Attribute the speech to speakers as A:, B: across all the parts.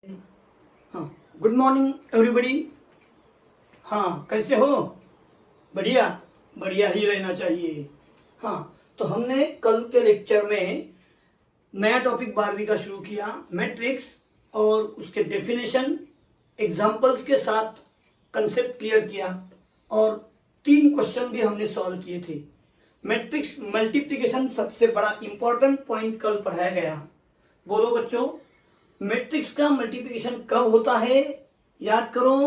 A: हाँ, good morning everybody. हाँ, कैसे हो? बढ़िया, बढ़िया ही रहना चाहिए। हाँ, तो हमने कल के लेक्चर में नया टॉपिक 12वीं का शुरू किया, मैट्रिक्स, और उसके डेफिनेशन, एग्जाम्पल्स के साथ कंसेप्ट क्लियर किया और 3 क्वेश्चन भी हमने सॉल्व किए थे। मैट्रिक्स मल्टीप्लिकेशन सबसे बड़ा इंपॉर्टेंट पॉइंट कल पढ़ाया गया। बोलो बच्चों, मैट्रिक्स का मल्टीप्लिकेशन कब होता है? याद करो।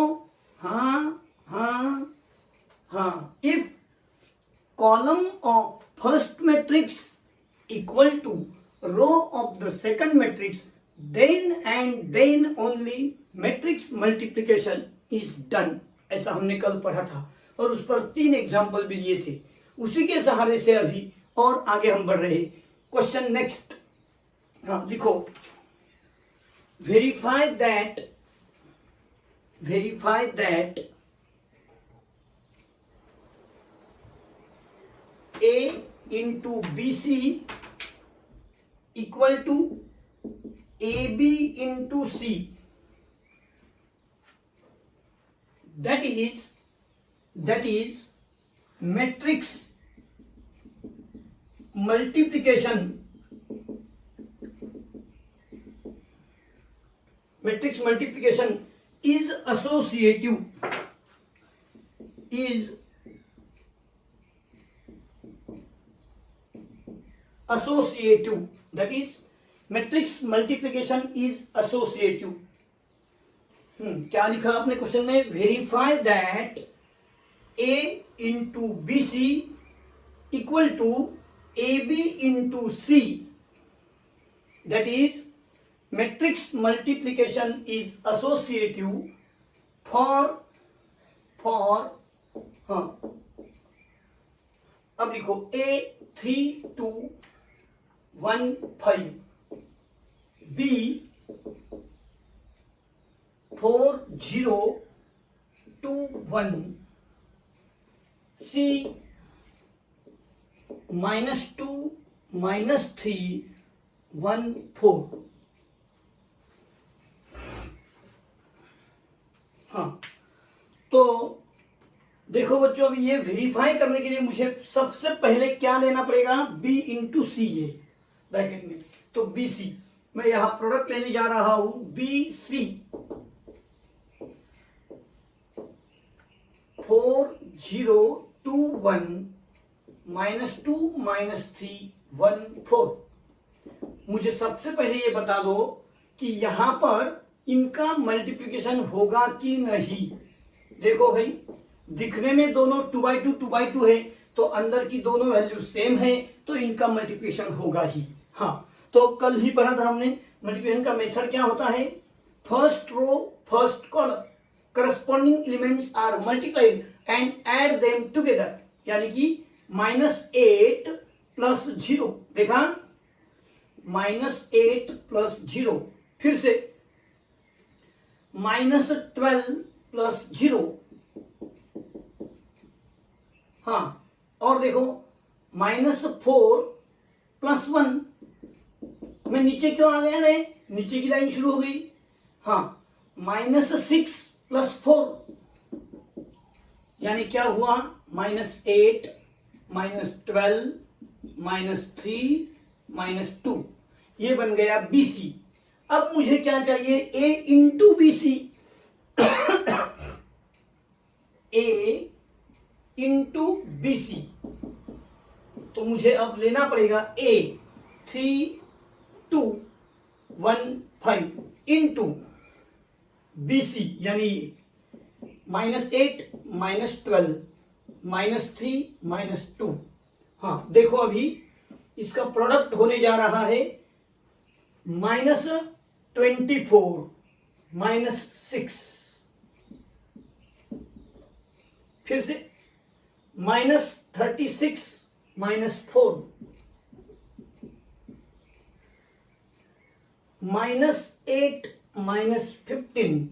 A: हाँ हाँ हाँ, if column of first matrix equal to row of the second matrix, then and then only matrix multiplication is done. ऐसा हमने कल पढ़ा था और उस पर 3 एग्जाम्पल भी लिए थे। उसी के सहारे से अभी और आगे हम बढ़ रहे। Question next. हाँ, लिखो, verify that A into BC equal to AB into C. That is matrix multiplication. Matrix multiplication is associative. That is, matrix multiplication is associative. क्या लिखा आपने क्वेश्चन में? Verify that A into BC equal to AB into C. That is, matrix multiplication is associative for अब लिखो A 3 2 1 5, B 4 0 2 1, C -2 -3 1 4। हाँ, तो देखो बच्चों, अभी ये वेरीफाई करने के लिए मुझे सबसे पहले क्या लेना पड़ेगा? B इंटू सी है ब्रैकेट में, तो BC मैं यहां प्रोडक्ट लेने जा रहा हूं। BC 4 0 2 1 -2 -3 1 4। मुझे सबसे पहले ये बता दो कि यहां पर इनका मल्टीप्लिकेशन होगा कि नहीं। देखो भाई, दिखने में दोनों 2/2 2/2 है, तो अंदर की दोनों वैल्यू सेम है, तो इनका मल्टीप्लिकेशन होगा ही। हाँ, तो कल ही पढ़ा था हमने, मल्टीप्लिकेशन का मेथड क्या होता है? First row first column corresponding elements are multiplied and add them together, यानी कि -8 + 0। देखा, -8 + 0, फिर से -12 + 0। हाँ, और देखो -4 + 1। मैं नीचे क्यों आ गया रे? नीचे की लाइन शुरू हो गई। हाँ, -6 + 4, यानी क्या हुआ? -8 -12 -3 -2, ये बन गया BC। अब मुझे क्या चाहिए? A into BC। A into BC, तो मुझे अब लेना पड़ेगा A 3 2 1 5 इंटू BC, यानी -8 -12 -3 -2। हाँ, देखो अभी इसका प्रोडक्ट होने जा रहा है -24 -6, फिर से -36 -4, -8 -15,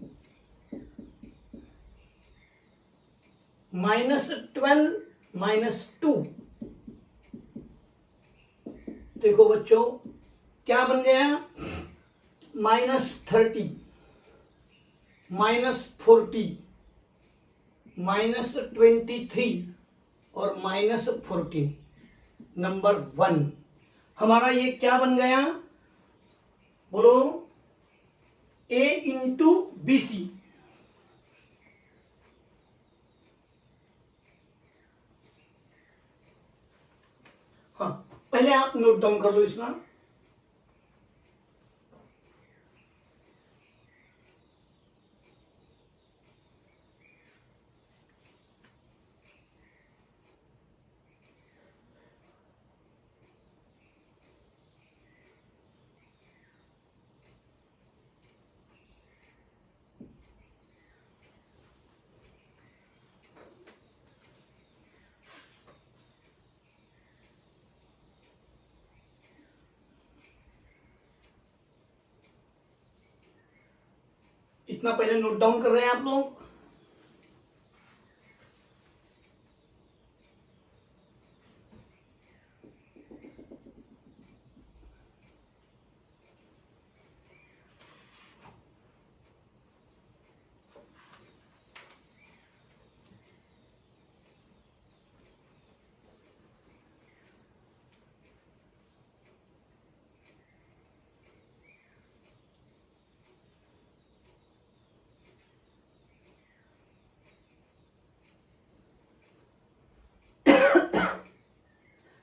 A: -12 -2। देखो बच्चों क्या बन गया, -30, -40, -23 और -14। नंबर 1 हमारा ये क्या बन गया? बोलो, A इंटू BC। हाँ, पहले आप नोट डाउन कर लो इसका। इतना पहले नोट डाउन कर रहे हैं आप लोग?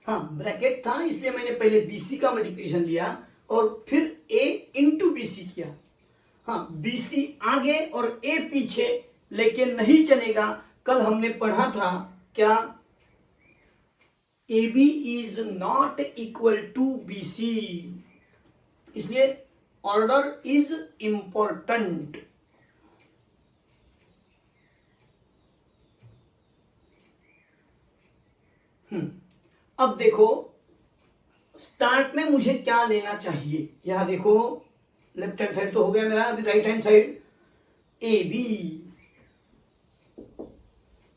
A: हाँ, ब्रैकेट था इसलिए मैंने पहले BC का मल्टीप्लिकेशन लिया और फिर A इंटू BC किया। हाँ, BC आगे और A पीछे, लेकिन नहीं चलेगा। कल हमने पढ़ा था क्या? AB is not equal to BC, इसलिए ऑर्डर इज इंपॉर्टेंट। अब देखो, स्टार्ट में मुझे क्या लेना चाहिए? यहां देखो, लेफ्ट हैंड साइड तो हो गया मेरा, अभी राइट हैंड साइड AB।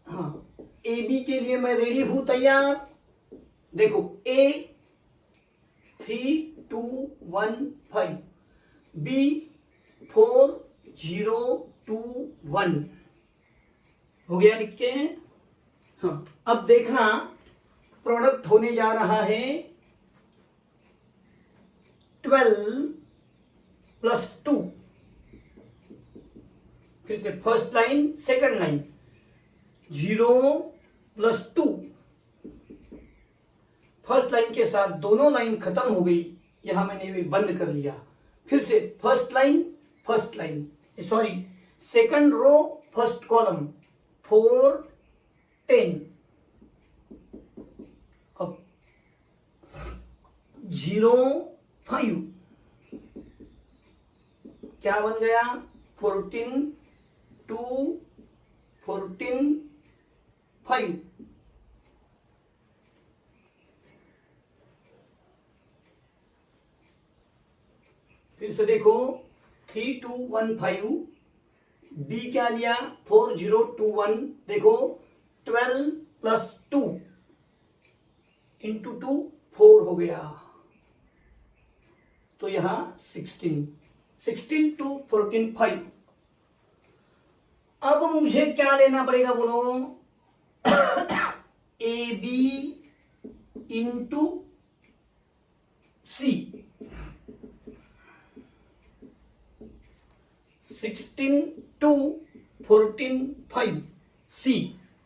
A: हाँ, AB के लिए मैं रेडी हूं, तैयार। देखो, A 3 2 1 5, B 4 0 2 1 हो गया, लिख के। हाँ, अब देखना, प्रोडक्ट होने जा रहा है 12 प्लस 2। फिर से first line second line, 0 plus 2। First line के साथ दोनों लाइन खत्म हो गई, यहां मैंने भी बंद कर लिया। फिर से first line, sorry, second row first column, 4 10। अब 0 5 क्या बन गया? 14 2 14 5। फिर से देखो, 3 2 1 5, B क्या लिया? 4 0 2 1। देखो, 12 प्लस 2 इंटू 2 4 हो गया, तो यहां 16 2 14 5। अब मुझे क्या लेना पड़ेगा? बोलो, AB इंटू C। 16 2 14 5। C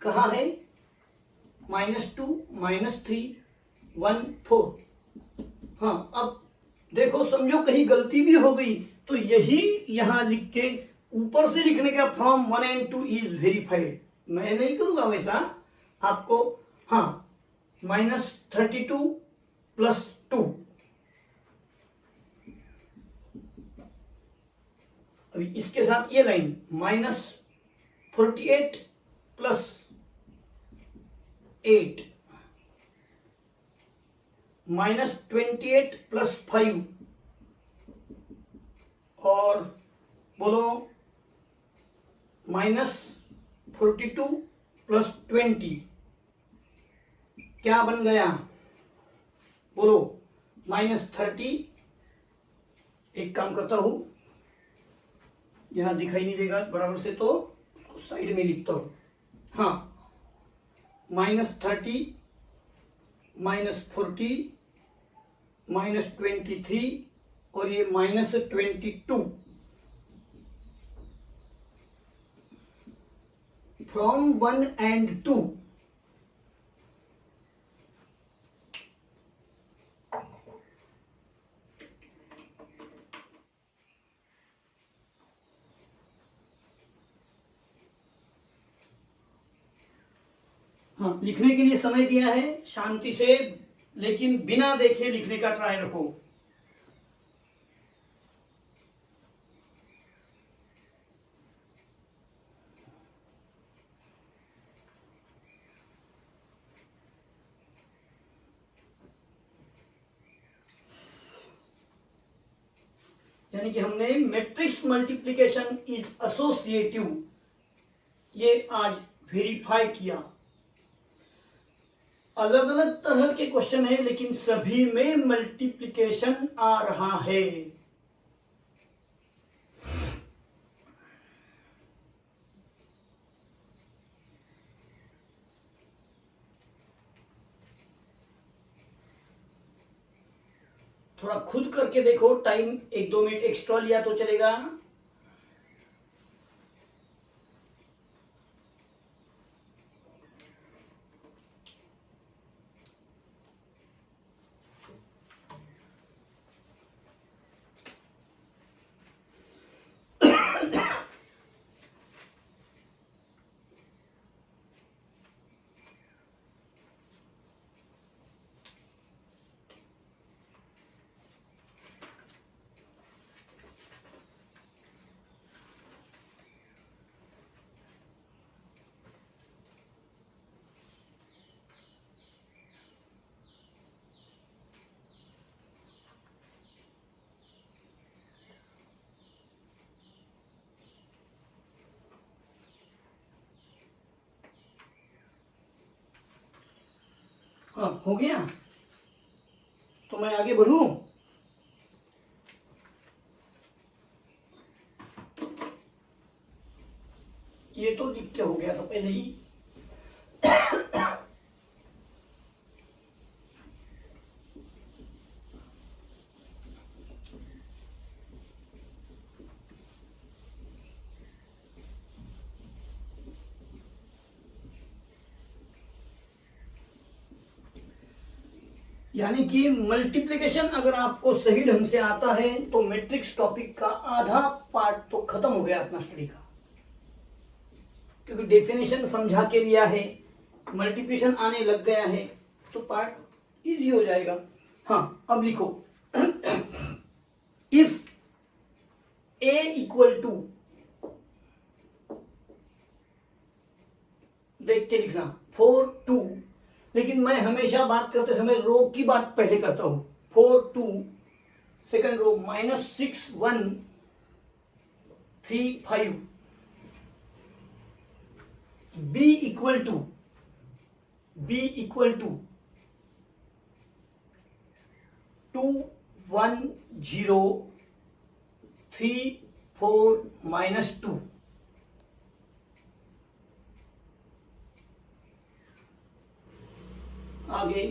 A: कहाँ है? -2 -3 1 4। हाँ, अब देखो, समझो कहीं गलती भी हो गई तो यही यहां लिख के ऊपर से लिखने का, फ्रॉम 1 and 2 इज वेरीफाइड। मैं नहीं करूंगा वैसा आपको। हाँ, -32 प्लस 2। अभी इसके साथ ये लाइन, -48 प्लस 8, -28 प्लस 5, और बोलो -42 प्लस 20 क्या बन गया? बोलो, -30। एक काम करता हूं, यहाँ दिखाई नहीं देगा बराबर से, तो साइड में लिखता हूं। हाँ, -30, -40, -23 और ये -22 फ्रॉम 1 and 2। हाँ, लिखने के लिए समय दिया है, शांति से लेकिन बिना देखे लिखने का ट्राई रखो। यानी कि हमने मैट्रिक्स मल्टीप्लिकेशन इज एसोसिएटिव ये आज वेरीफाई किया। अलग अलग तरह के क्वेश्चन है लेकिन सभी में मल्टीप्लिकेशन आ रहा है। थोड़ा खुद करके देखो, टाइम 1-2 मिनट एक्स्ट्रा लिया तो चलेगा। हाँ, हो गया तो मैं आगे बढ़ूं। ये तो लिख के हो गया था पहले ही। यानी कि मल्टीप्लिकेशन अगर आपको सही ढंग से आता है तो मैट्रिक्स टॉपिक का आधा पार्ट तो खत्म हो गया अपना स्टडी का, क्योंकि डेफिनेशन समझा के लिया है, मल्टीप्लिकेशन आने लग गया है तो पार्ट इजी हो जाएगा। हाँ, अब लिखो इफ a इक्वल टू, देख के लिखना 4 2, लेकिन मैं हमेशा बात करते समय रो की बात पहले करता हूं। 4 2 second row -6 1 3 5 b equal to 2 1 0 3 4 -2। आगे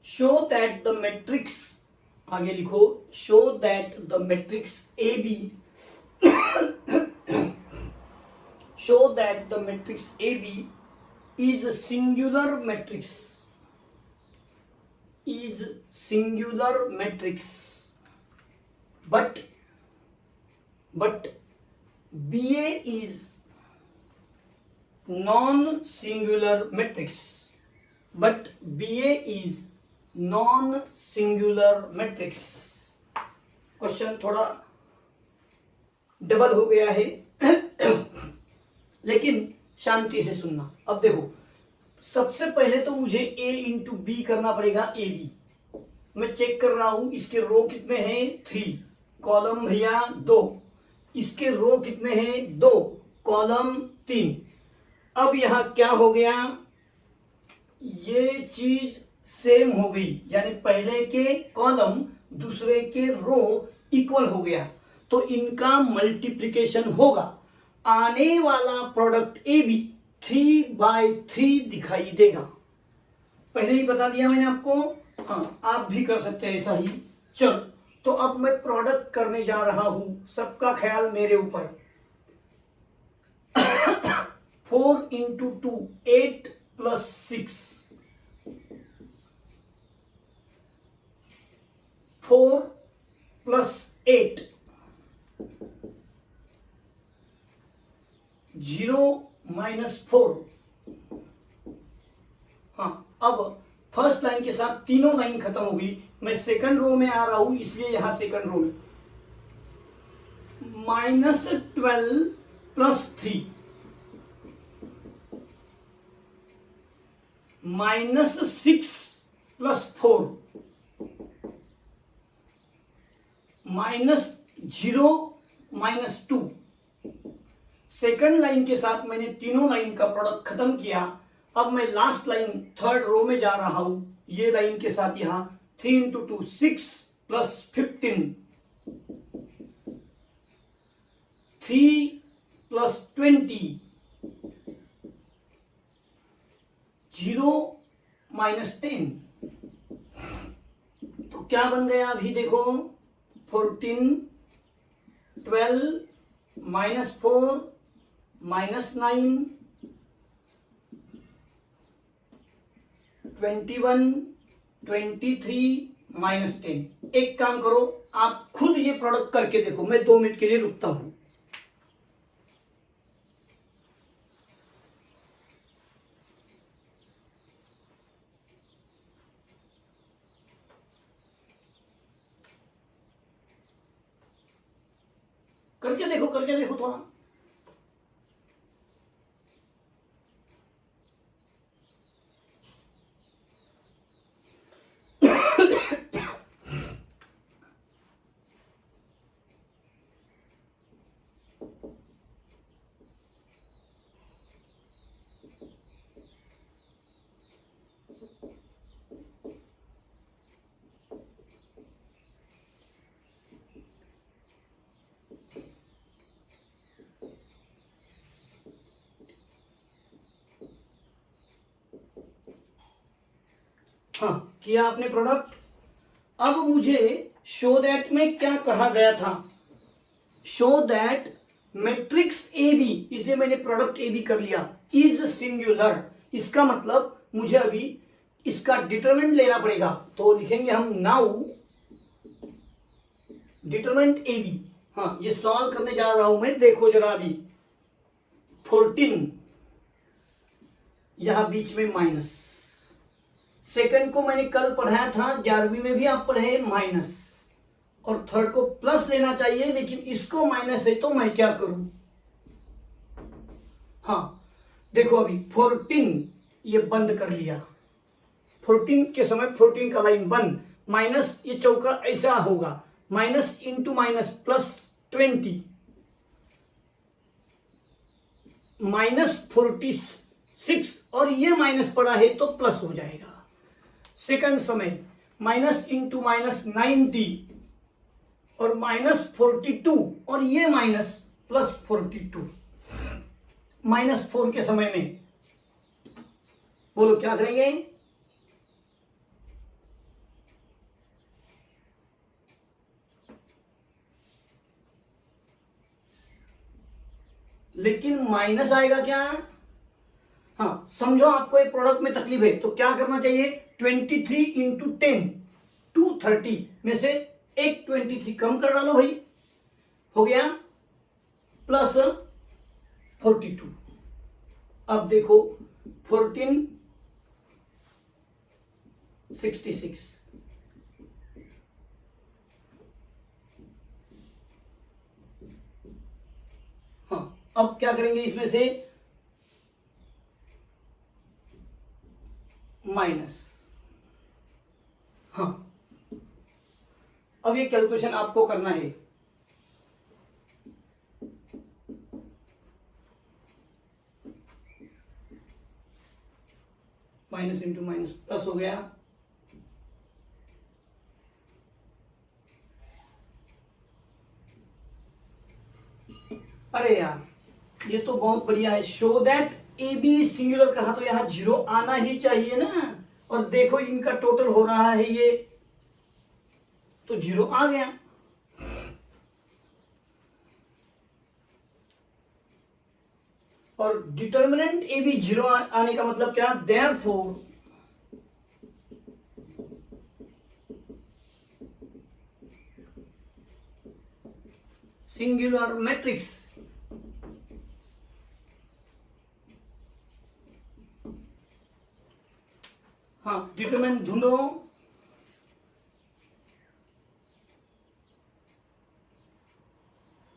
A: शो दैट द मैट्रिक्स, आगे लिखो show that the matrix A B, show that the matrix A B is singular matrix, is singular matrix but BA is non-singular matrix, but BA is non-singular matrix। Question थोड़ा double हो गया है लेकिन शांति से सुनना। अब देखो, सबसे पहले तो मुझे A इंटू बी करना पड़ेगा। ए बी मैं चेक कर रहा हूं, इसके रो कितने हैं 3, कॉलम भैया 2, इसके रो कितने हैं 2, कॉलम 3। अब यहां क्या हो गया, ये चीज सेम हो गई, यानी पहले के कॉलम दूसरे के रो इक्वल हो गया, तो इनका मल्टीप्लिकेशन होगा। आने वाला प्रोडक्ट ए बी 3/3 दिखाई देगा। पहले ही बता दिया मैंने आपको। हाँ, आप भी कर सकते हैं ऐसा ही। चलो, तो अब मैं प्रोडक्ट करने जा रहा हूं, सबका ख्याल मेरे ऊपर। 4 इंटू 2 8 प्लस 6, 4 प्लस 8 0 माइनस 4। हाँ, अब फर्स्ट लाइन के साथ तीनों लाइन खत्म होगी। मैं सेकंड रो में आ रहा हूं, इसलिए यहां सेकंड रो में -12 plus 3 -6 plus 4 -0 minus 2। Second line के साथ मैंने तीनों लाइन का प्रोडक्ट खत्म किया। अब मैं लास्ट लाइन थर्ड रो में जा रहा हूं, ये लाइन के साथ यहां 3 इंटू 2 6 प्लस 15 3 प्लस 20 0 माइनस 10। तो क्या बन गया अभी देखो, 14 12 माइनस 4 माइनस 9 21 23 माइनस 10। एक काम करो, आप खुद ये प्रोडक्ट करके देखो, मैं 2 मिनट के लिए रुकता हूं। करके देखो थोड़ा। हाँ, किया आपने प्रोडक्ट। अब मुझे शो दैट में क्या कहा गया था, show that matrix A B, इसलिए मैंने प्रोडक्ट ए बी कर लिया, इज सिंगुलर। इसका मतलब मुझे अभी इसका डिटरमिनेंट लेना पड़ेगा, तो लिखेंगे हम नाउ डिटरमिनेंट ए बी। हाँ, ये सॉल्व करने जा रहा हूं मैं, देखो जरा अभी 14 यहां बीच में माइनस, सेकंड को मैंने कल पढ़ाया था 11वीं में भी आप पढ़े माइनस, और थर्ड को प्लस लेना चाहिए, लेकिन इसको माइनस है तो मैं क्या करूं। हाँ देखो अभी 14 ये बंद कर लिया, 14 के समय 14 का लाइन बंद, माइनस ये चौका ऐसा होगा, माइनस इंटू माइनस प्लस 20 -46, और ये माइनस पड़ा है तो प्लस हो जाएगा। सेकंड समय माइनस इंटू माइनस 90 और -42, और ये माइनस प्लस 42, -4 के समय में बोलो क्या करेंगे। लेकिन माइनस आएगा क्या। हाँ समझो आपको एक प्रोडक्ट में तकलीफ है, तो क्या करना चाहिए, 23 इंटू 10 230 में से एक 23 कम कर डालो भाई, हो गया प्लस 42। अब देखो 1466, हाँ अब क्या करेंगे इसमें से माइनस। हाँ अब ये कैलकुलेशन आपको करना है। माइनस इंटू माइनस प्लस हो गया, अरे यार ये तो बहुत बढ़िया है। Show that A B singular कहा तो यहाँ जीरो आना ही चाहिए ना, और देखो इनका टोटल हो रहा है ये, तो जीरो आ गया। और डिटर्मिनेंट ए बी जीरो आने का मतलब क्या, देयरफॉर सिंगुलर मैट्रिक्स हाँ डिटरमिनेंट ढूंढो।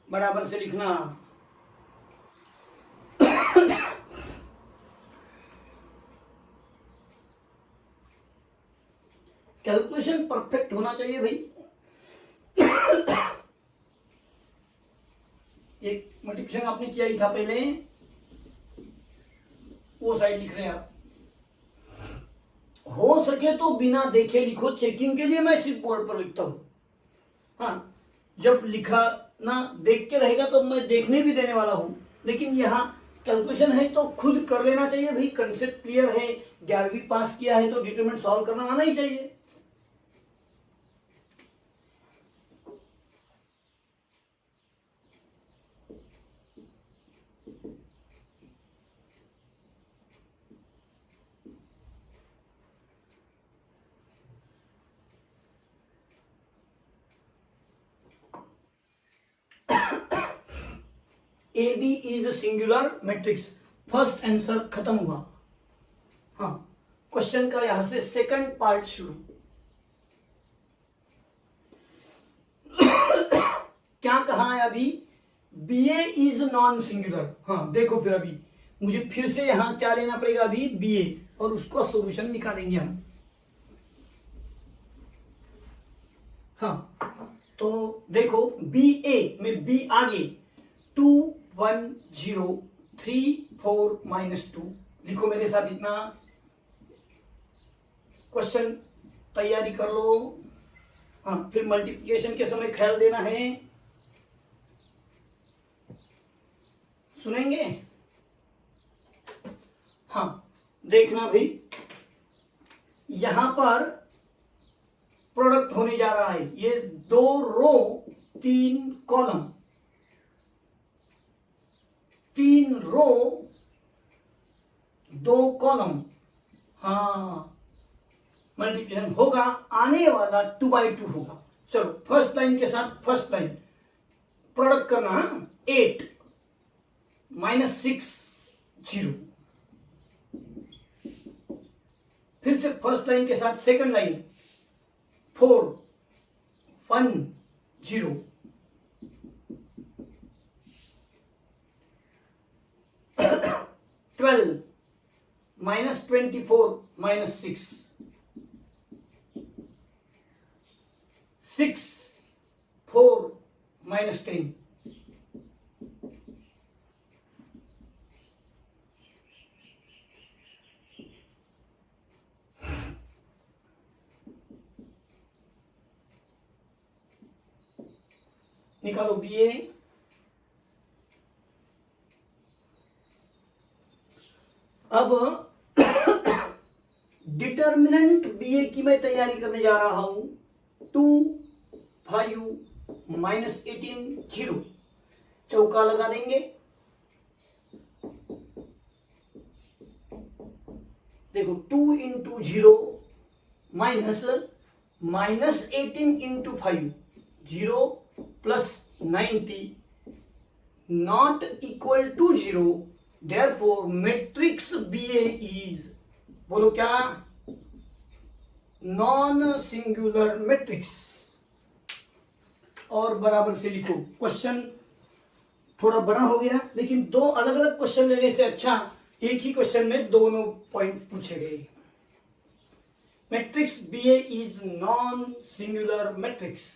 A: बराबर से लिखना। कैलकुलेशन परफेक्ट होना चाहिए भाई। एक मल्टीप्लिकेशन आपने किया ही था पहले, वो साइड लिख रहे हैं आप। हो सके तो बिना देखे लिखो, चेकिंग के लिए मैं सिर्फ बोर्ड पर लिखता हूं। हाँ जब लिखा ना देख के रहेगा तो मैं देखने भी देने वाला हूं, लेकिन यहाँ कैलकुलेशन है तो खुद कर लेना चाहिए भाई। कंसेप्ट क्लियर है, 11वीं पास किया है तो डिटरमिनेंट सॉल्व करना आना ही चाहिए। A B is singular matrix, first answer खत्म हुआ। हाँ क्वेश्चन का यहां से सेकंड पार्ट शुरू। क्या कहा है अभी, B A is non singular. हाँ देखो फिर अभी मुझे फिर से यहां क्या लेना पड़ेगा, अभी बी ए, और उसका सॉल्यूशन निकालेंगे हम। हाँ तो देखो बी ए में बी आगे 2 1 0 3 4 -2 लिखो मेरे साथ इतना। क्वेश्चन तैयारी कर लो। हाँ फिर मल्टीप्लिकेशन के समय ख्याल देना है, सुनेंगे। हाँ देखना भाई, यहां पर प्रोडक्ट होने जा रहा है, ये 2 रो 3 कॉलम, 3 रो 2 कॉलम। हाँ मल्टीप्लिकेशन होगा, आने वाला 2/2 होगा। चलो फर्स्ट लाइन के साथ फर्स्ट लाइन प्रोडक्ट करना, 8 -6 0। फिर से फर्स्ट लाइन के साथ सेकंड लाइन 4 1 0। 12 -24 -6 6 4 -10। निकालो बी ए। अब डिटर्मिनेंट बी ए की मैं तैयारी करने जा रहा हूं। 2 5 -18 0 चौका लगा देंगे। देखो 2 × 0 -18 × 5 0 + 90 not equal to 0, therefore matrix BA is, बोलो क्या, नॉन सिंगुलर मैट्रिक्स। और बराबर से लिखो। क्वेश्चन थोड़ा बड़ा हो गया, लेकिन 2 अलग अलग क्वेश्चन लेने से अच्छा एक ही क्वेश्चन में दोनों पॉइंट पूछे गए। Matrix BA is non singular matrix.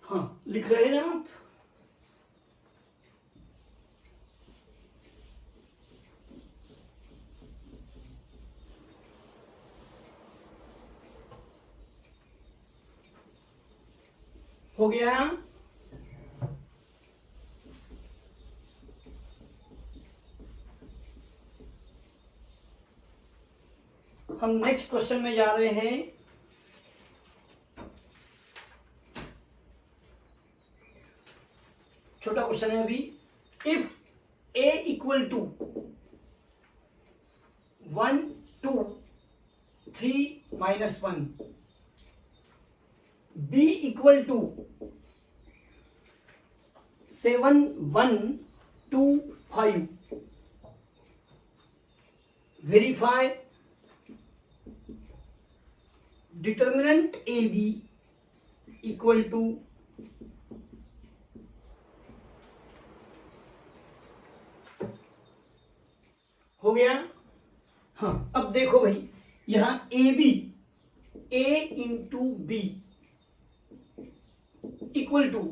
A: हाँ, लिख रहे हैं ना आप? हो गया? हम नेक्स्ट क्वेश्चन में जा रहे हैं। छोटा क्वेश्चन है अभी। If a equal to 1 2 3 minus 1, b equal to 7 1 2 5, verify determinant A B equal to हो गया। हाँ, अब देखो भाई, यहां A B, A into B equal to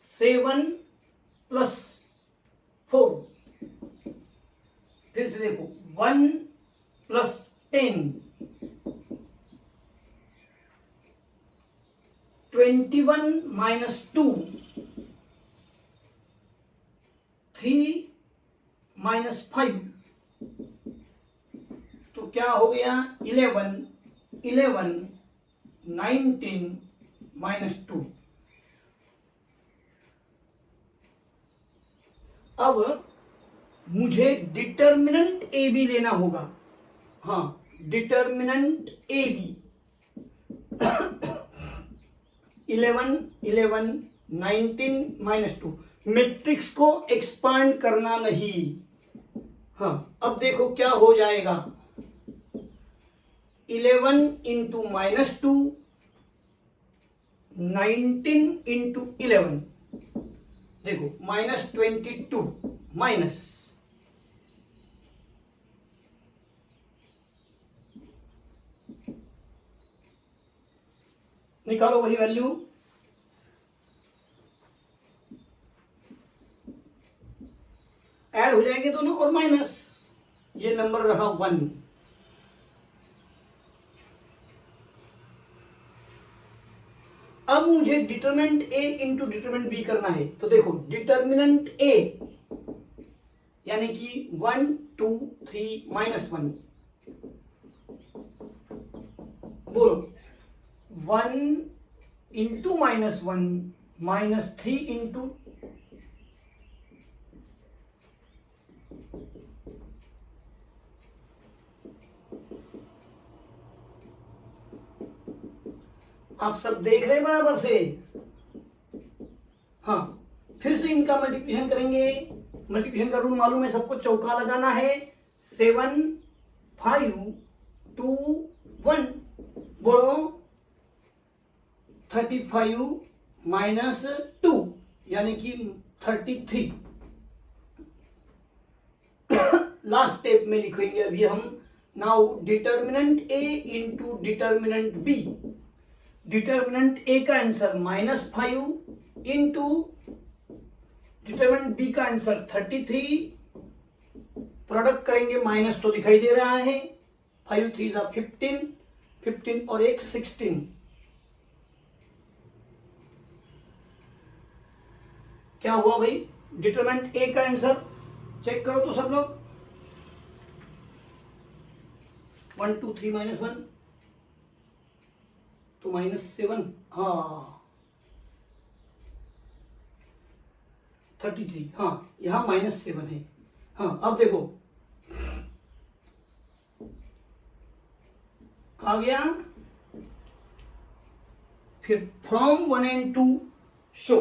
A: 7 plus 4, फिर से देखो 1 प्लस 10, 21 माइनस 2, 3 माइनस 5, तो क्या हो गया? 11 11 19 माइनस 2। अब मुझे डिटर्मिनेंट ए बी लेना होगा। हाँ, determinant A B 11 11 19 minus 2। Matrix को एक्सपांड करना नहीं। हाँ, अब देखो क्या हो जाएगा। 11 इंटू माइनस 2, 19 इंटू 11, देखो -22 माइनस निकालो वही वैल्यू। ऐड हो जाएंगे दोनों और माइनस, ये नंबर रहा 1। अब मुझे determinant A into determinant B करना है। तो देखो डिटरमिनेंट ए यानी कि 1 2 3 माइनस 1, बोलो 1 इंटू माइनस 1 माइनस 3 इंटू, आप सब देख रहे हैं बराबर से? हाँ, फिर से इनका मल्टीप्लिकेशन करेंगे। मल्टीप्लिकेशन का रूल मालूम है सबको, चौका लगाना है। 7 5 2 1, बोलो 35 माइनस 2 यानी कि 33। लास्ट स्टेप में लिखेंगे अभी हम। नाउ डिटर्मिनेंट ए इंटू डिटर्मिनेंट बी। डिटर्मिनेंट ए का आंसर -5 इंटू डिटर्मिनेंट बी का आंसर 33। प्रोडक्ट करेंगे, माइनस तो दिखाई दे रहा है। 5 3 15, 15 और 1 16। क्या हुआ भाई? डिटर्मिनेंट ए का आंसर चेक करो तो सब लोग। 1 2 3 माइनस 1 तो -7। हाँ 33। हाँ, यहां -7 है। हाँ, अब देखो आ गया। फिर फ्रॉम 1 and 2 शो।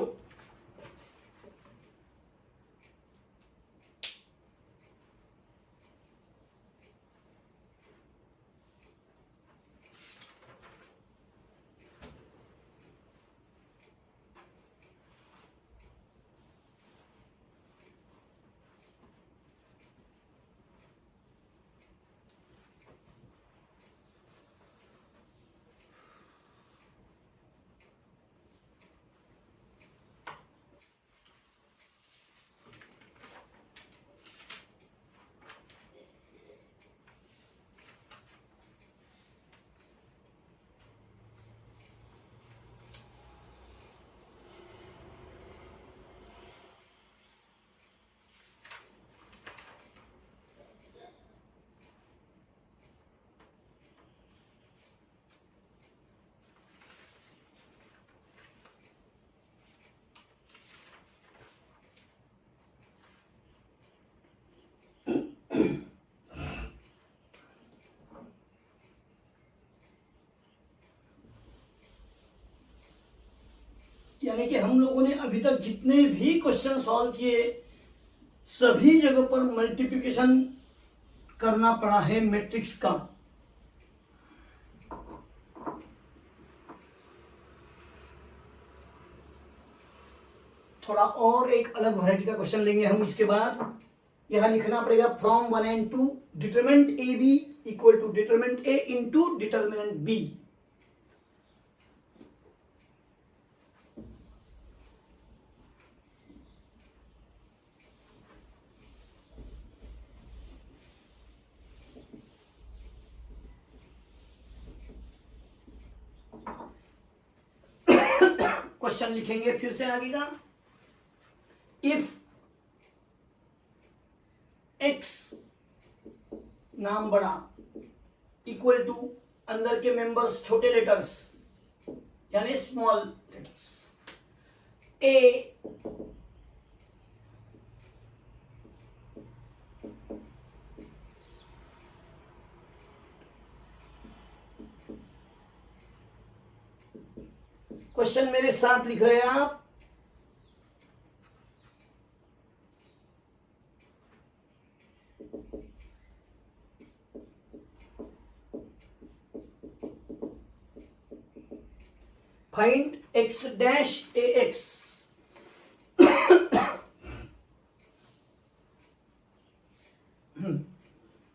A: यानी कि हम लोगों ने अभी तक जितने भी क्वेश्चन सॉल्व किए सभी जगह पर मल्टीप्लिकेशन करना पड़ा है मैट्रिक्स का। थोड़ा और एक अलग वैरायटी का क्वेश्चन लेंगे हम इसके बाद। यहां लिखना पड़ेगा from 1 and 2 determinant A B equal to determinant A into determinant B. Question लिखेंगे फिर से आगे का। इफ x नाम बड़ा इक्वल टू अंदर के मेंबर्स छोटे लेटर्स यानी स्मॉल लेटर्स a क्वेश्चन मेरे साथ लिख रहे हैं आप। Find x dash ax।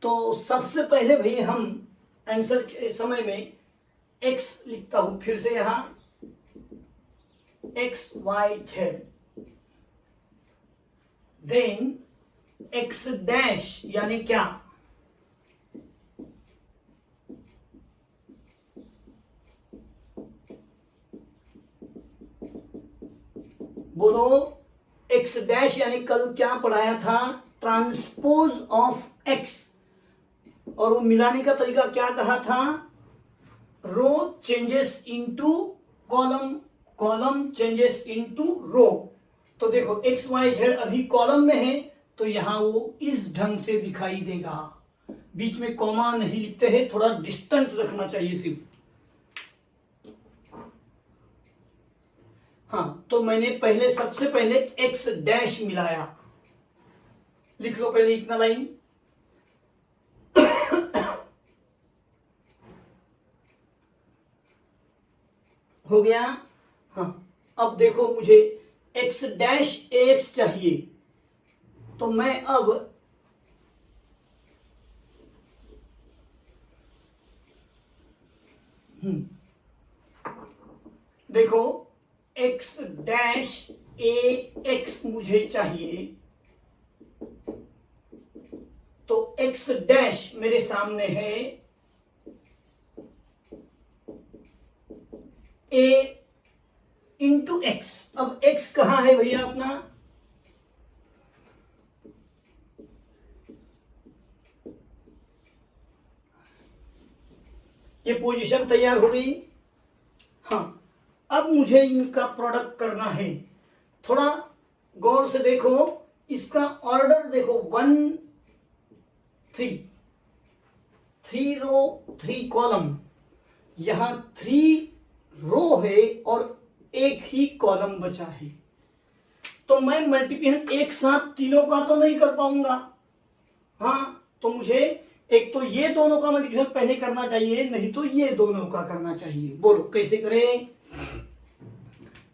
A: तो सबसे पहले भाई हम आंसर के समय में x लिखता हूं फिर से यहां x y z, then x dash यानी क्या, बोलो। x डैश यानी कल क्या पढ़ाया था, ट्रांसपोज ऑफ x, और वो मिलाने का तरीका क्या कहा था, row changes into column, column changes into row. तो देखो x y z अभी कॉलम में है तो यहां वो इस ढंग से दिखाई देगा, बीच में कॉमा नहीं लिखते हैं, थोड़ा डिस्टेंस रखना चाहिए सिर्फ। हाँ, तो मैंने पहले सबसे पहले x डैश मिलाया, लिख लो पहले इतना लाइन। हो गया। हाँ, अब देखो मुझे x डैश ax चाहिए, तो मैं अब देखो x डैश ax मुझे चाहिए, तो x डैश मेरे सामने है a इंटू एक्स। अब x कहां है भैया अपना, ये पोजीशन तैयार हो गई। हाँ, अब मुझे इनका प्रोडक्ट करना है, थोड़ा गौर से देखो, इसका ऑर्डर देखो 1 3 3 रो 3 कॉलम, यहां 3 रो है और एक ही कॉलम बचा है, तो मैं मल्टीप्लिकेशन एक साथ तीनों का तो नहीं कर पाऊंगा। हाँ, तो मुझे एक तो ये दोनों का मल्टीप्लिकेशन पहले करना चाहिए, नहीं तो ये दोनों का करना चाहिए। बोलो कैसे करें,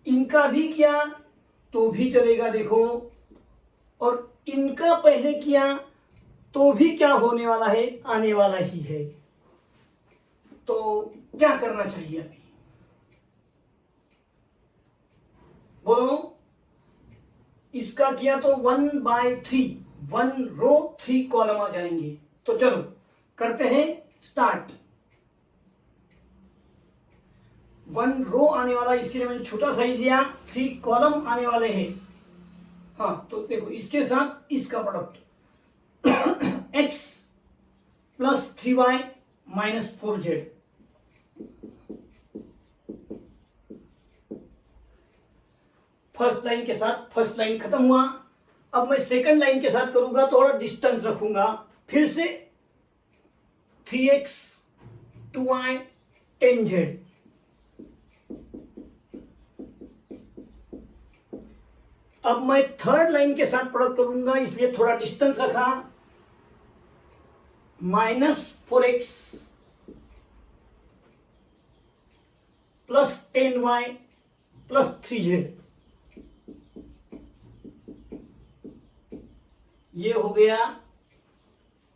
A: इनका भी किया तो भी चलेगा देखो, और इनका पहले किया तो भी क्या होने वाला है, आने वाला ही है। तो क्या करना चाहिए अभी, बोलो। इसका किया तो 1/3, 1 रो 3 कॉलम आ जाएंगे। तो चलो करते हैं स्टार्ट। 1 रो आने वाला, इसके लिए मैंने छोटा सा ही दिया, 3 कॉलम आने वाले हैं। हाँ, तो देखो इसके साथ इसका product x plus 3y minus 4z, first line के साथ फर्स्ट लाइन खत्म हुआ। अब मैं सेकंड लाइन के साथ करूंगा, थोड़ा डिस्टेंस रखूंगा, फिर से 3x 2y 10z, अब मैं थर्ड लाइन के साथ प्रोडक्ट करूंगा, इसलिए थोड़ा डिस्टेंस रखा। -4x plus 10y plus 3z, ये हो गया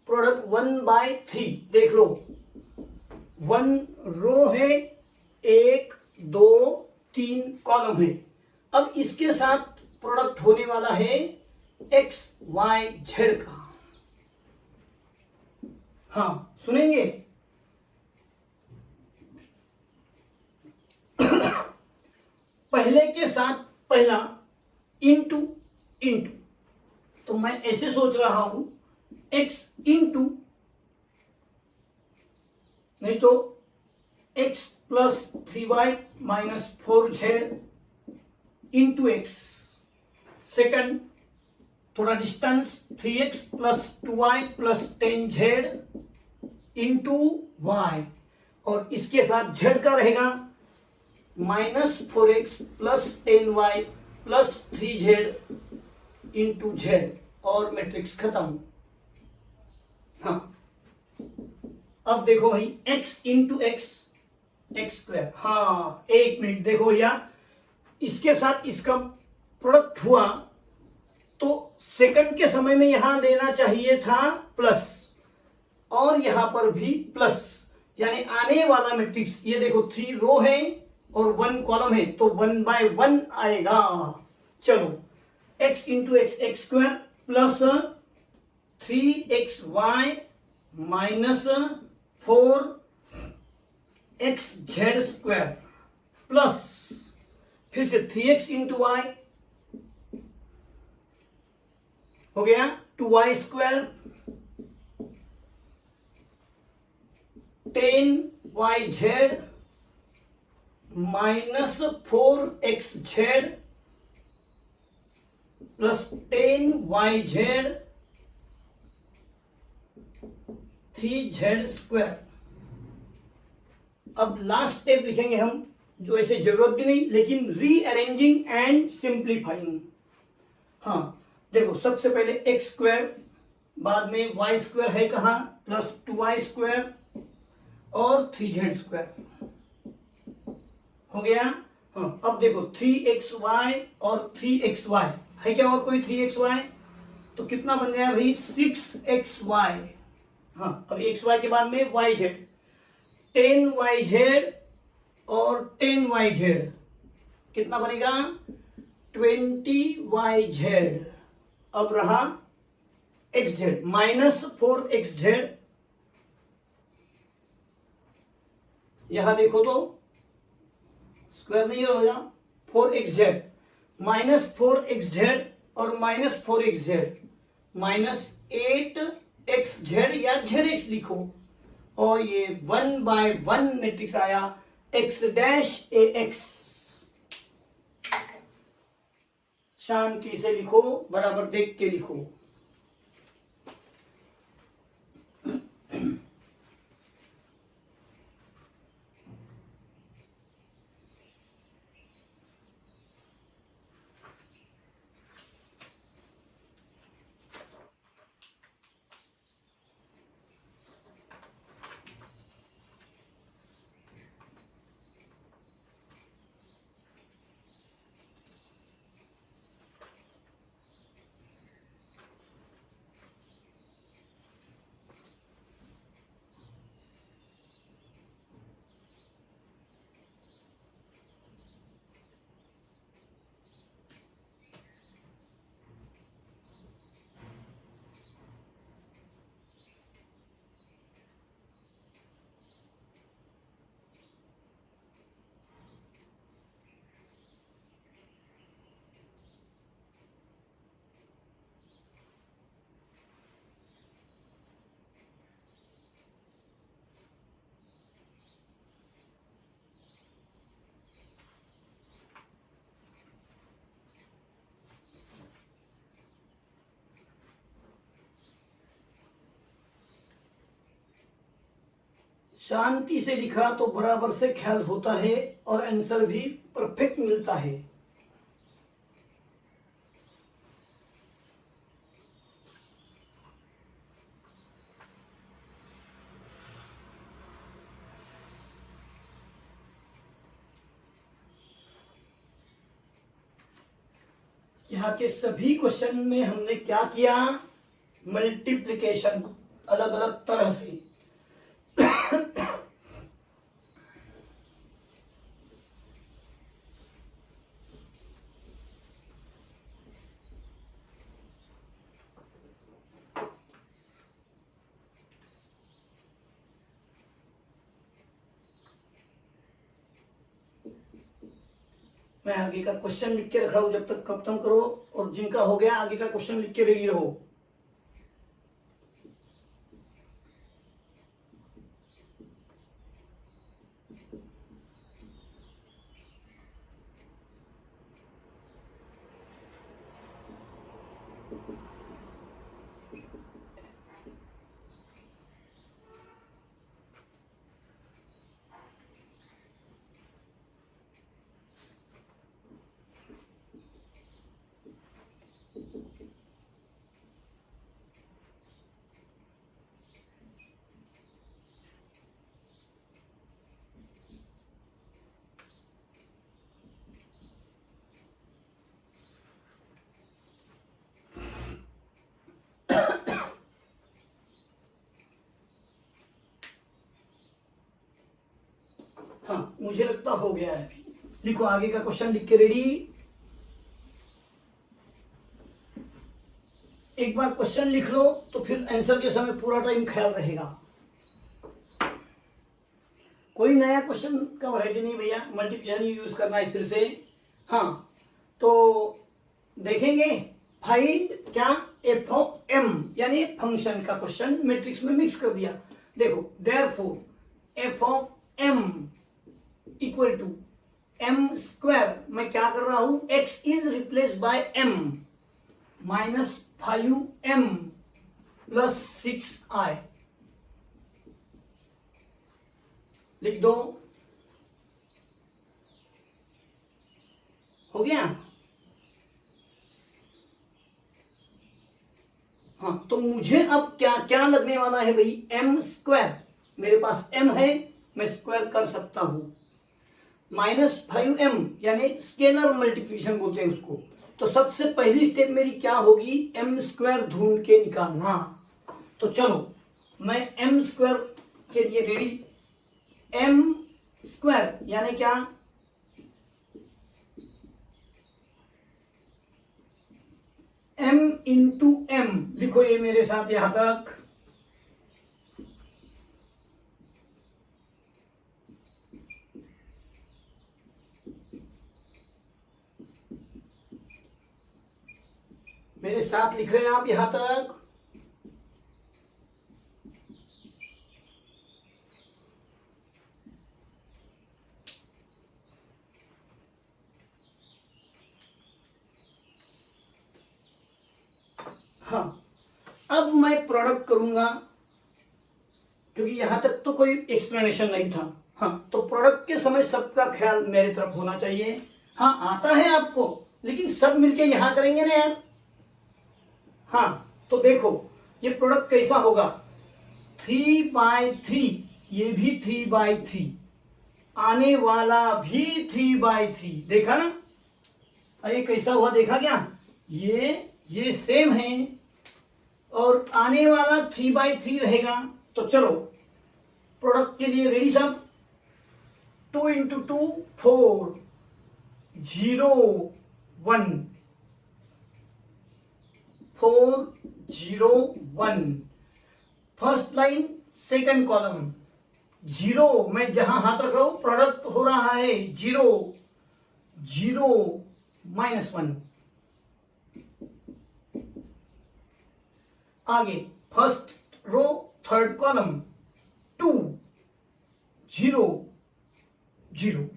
A: प्रोडक्ट 1/3। देख लो 1 रो है, 1 2 3 कॉलम है। अब इसके साथ प्रोडक्ट होने वाला है x y z का। हाँ सुनेंगे, पहले के साथ पहला इंटू इंटू, तो मैं ऐसे सोच रहा हूं x इंटू, नहीं तो x plus 3y minus 4z into x. Second थोड़ा distance 3x plus 2y plus 10z into y, और इसके साथ z का रहेगा -4x plus 10y plus 3z into z, और मैट्रिक्स खत्म। हाँ अब देखो भाई x into x, x square. हाँ एक मिनट देखो भैया, इसके साथ इसका प्रोडक्ट हुआ तो सेकंड के समय में यहां लेना चाहिए था प्लस, और यहां पर भी प्लस, यानी आने वाला मैट्रिक्स ये देखो 3 रो है और 1 कॉलम है, तो 1/1 आएगा। चलो x into x, x square plus 3xy minus 4xz square plus फिर से 3x इंटू वाई हो गया 2y square, 10yz minus 4xz plus 10yz 3z square. अब लास्ट स्टेप लिखेंगे हम, जो ऐसे जरूरत भी नहीं, लेकिन रीअरेंजिंग एंड सिंप्लीफाइंग। हाँ देखो सबसे पहले एक्स स्क्वायर, बाद में वाई स्क्वायर है कहा, प्लस 2y स्क्वायर और 3z स्क्वायर हो गया। हाँ अब देखो 3xy और 3xy है क्या, और कोई 3xy, तो कितना बन गया भाई 6xy। हाँ अब xy के बाद में yz, 10yz और 10yz कितना बनेगा 20yz। अब रहा xz माइनस 4xz, यहां देखो तो स्क्वायर नहीं होगा, 4xz माइनस 4xz और माइनस 4xz माइनस 8xz या zx लिखो, और ये 1/1 मैट्रिक्स आया x डैश ax। शांति से लिखो, बराबर देख के लिखो। शांति से लिखा तो बराबर से ख्याल होता है और आंसर भी परफेक्ट मिलता है। यहाँ के सभी क्वेश्चन में हमने क्या किया, मल्टीप्लिकेशन अलग अलग तरह से। मैं आगे का क्वेश्चन लिख के रख रहा हूं, जब तक खत्म करो, और जिनका हो गया आगे का क्वेश्चन लिख के रेडी रहो। हाँ, मुझे लगता हो गया है। लिखो आगे का क्वेश्चन लिख के रेडी। एक बार क्वेश्चन लिख लो तो फिर आंसर के समय पूरा टाइम ख्याल रहेगा। कोई नया क्वेश्चन का वैरायटी नहीं भैया, मल्टीप्लिकेशन यूज करना है फिर से। हाँ, तो देखेंगे फाइंड क्या, एफ ऑफ एम, यानी फंक्शन का क्वेश्चन मैट्रिक्स में मिक्स कर दिया। देखो therefore F of M equal to M square, मैं क्या कर रहा हूं, X is replace by M minus 5m plus 6i लिख दो। हो गया। हाँ, तो मुझे अब क्या क्या लगने वाला है भाई, एम स्क्वायर, मेरे पास m है, मैं स्क्वायर कर सकता हूं, माइनस 5m यानी स्केलर मल्टीप्लिकेशन बोलते हैं उसको। तो सबसे पहली स्टेप मेरी क्या होगी, एम स्क्वायर ढूंढ के निकालना। तो चलो मैं एम स्क्वायर के लिए रेडी। एम स्क्वायर यानी क्या, m इंटू एम, लिखो ये मेरे साथ यहां तक। मेरे साथ लिख रहे हैं आप यहां तक। हाँ, अब मैं प्रोडक्ट करूंगा, क्योंकि यहां तक तो कोई एक्सप्लेनेशन नहीं था। हाँ, तो प्रोडक्ट के समय सबका ख्याल मेरी तरफ होना चाहिए। हाँ, आता है आपको, लेकिन सब मिलके यहां करेंगे ना यार। हाँ, तो देखो ये प्रोडक्ट कैसा होगा, 3/3, ये भी 3/3, आने वाला भी 3/3, देखा ना। अरे कैसा हुआ, देखा क्या, ये सेम है और आने वाला 3/3 रहेगा। तो चलो प्रोडक्ट के लिए रेडी सब। 2 × 2 4, 0 1, 4 0 1, फर्स्ट लाइन सेकंड कॉलम 0, मैं जहां हाथ रख रहा हूं प्रोडक्ट हो रहा है 0 0 -1। आगे फर्स्ट रो थर्ड कॉलम 2 0 0।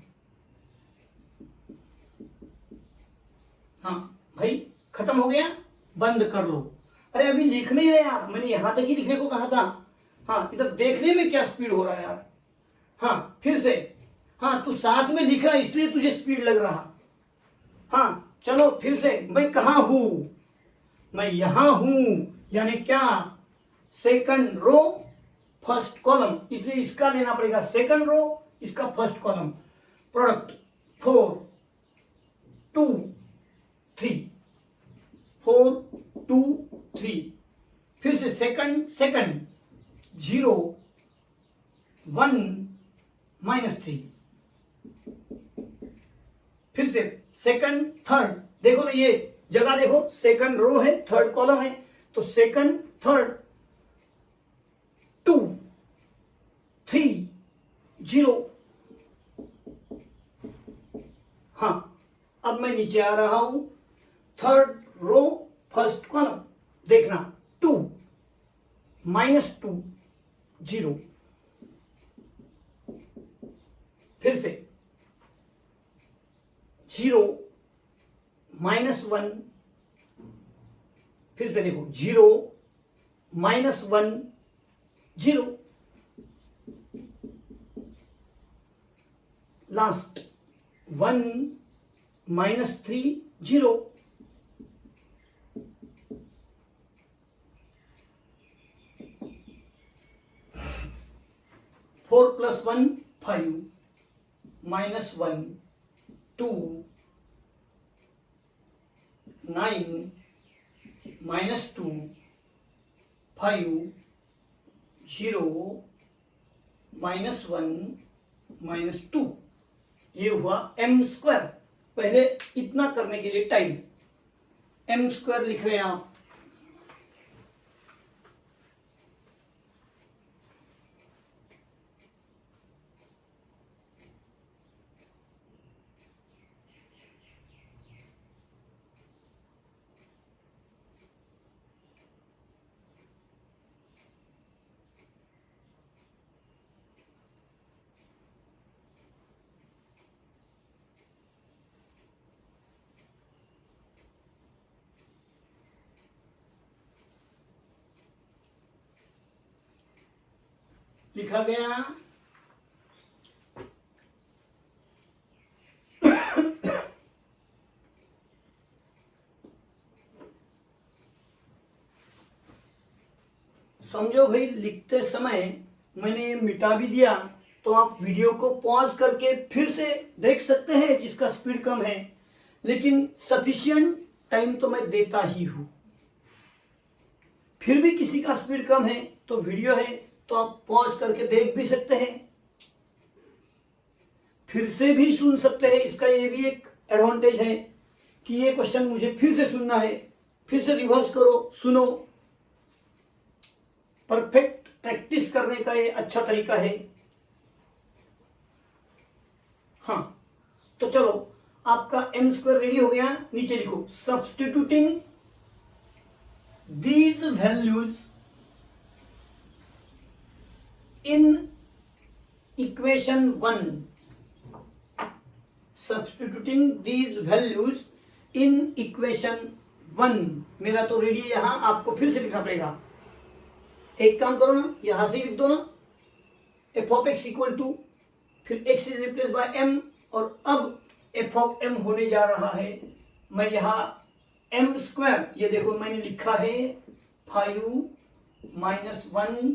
A: हाँ भाई, खत्म हो गया, बंद कर लो। अरे अभी लिख नहीं रहे आप, मैंने यहां तक ही लिखने को कहा था। हाँ, इधर देखने में क्या स्पीड हो रहा है यार। हाँ फिर से, हाँ तू साथ में लिख रहा इसलिए तुझे स्पीड लग रहा। हाँ चलो फिर से, मैं कहां हूं, मैं यहां हूं, यानी क्या, सेकंड रो फर्स्ट कॉलम, इसलिए इसका लेना पड़ेगा सेकंड रो, इसका फर्स्ट कॉलम। प्रोडक्ट 4 2 3, 4 2 3, फिर से सेकंड 0 1 -3, फिर से सेकंड थर्ड, देखो ना ये जगह देखो, सेकंड रो है, थर्ड कॉलम है, तो सेकंड थर्ड 2 3 0। हाँ, अब मैं नीचे आ रहा हूं, थर्ड रो फर्स्ट कॉलम, देखना 2 -2 0, फिर से 0 -1, फिर से देखो 0 -1 0, लास्ट 1 -3 0, 4 + 1 5, -1 2 9 -2 5 0 -1 -2, ये हुआ m²। पहले इतना करने के लिए टाइम m² लिख रहे हैं आप। लिखा गया समझो भाई, लिखते समय मैंने मिटा भी दिया, तो आप वीडियो को पॉज करके फिर से देख सकते हैं जिसका स्पीड कम है, लेकिन सफिशिएंट टाइम तो मैं देता ही हूं। फिर भी किसी का स्पीड कम है तो वीडियो है तो आप पॉज करके देख भी सकते हैं, फिर से भी सुन सकते हैं। इसका ये भी एक एडवांटेज है कि ये क्वेश्चन मुझे फिर से सुनना है, फिर से रिवर्स करो, सुनो। परफेक्ट प्रैक्टिस करने का ये अच्छा तरीका है। हाँ, तो चलो आपका m² रेडी हो गया। नीचे लिखो substituting these values in equation 1, substituting these values in equation 1। मेरा तो रेडी है, यहां आपको फिर से लिखना पड़ेगा। एक काम करो ना, यहां से लिख दो ना, f(x) = फिर x is replace bye m, और अब f(m) होने जा रहा है। मैं यहां m², ये देखो मैंने लिखा है 5 -1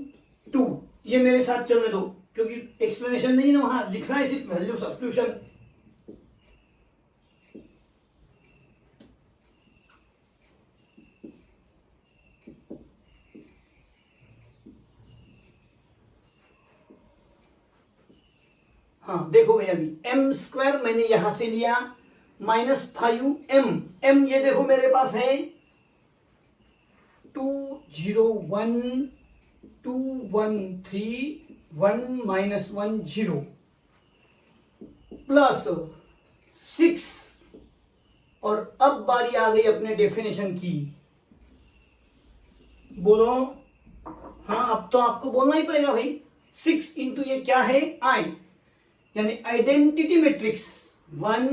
A: 2, ये मेरे साथ चलने दो क्योंकि एक्सप्लेनेशन नहीं ना, वहां लिखना है सिर्फ वैल्यू सब्स्टिट्यूशन। हाँ देखो भैया, अभी m² मैंने यहां से लिया, -5m, m ये देखो मेरे पास है 2 0 1 2 1 3 1 -1 0 प्लस 6, और अब बारी आ गई अपने डेफिनेशन की। बोलो। हाँ, अब तो आपको बोलना ही पड़ेगा भाई। 6 इंटू ये क्या है, i, यानी आइडेंटिटी मैट्रिक्स 1।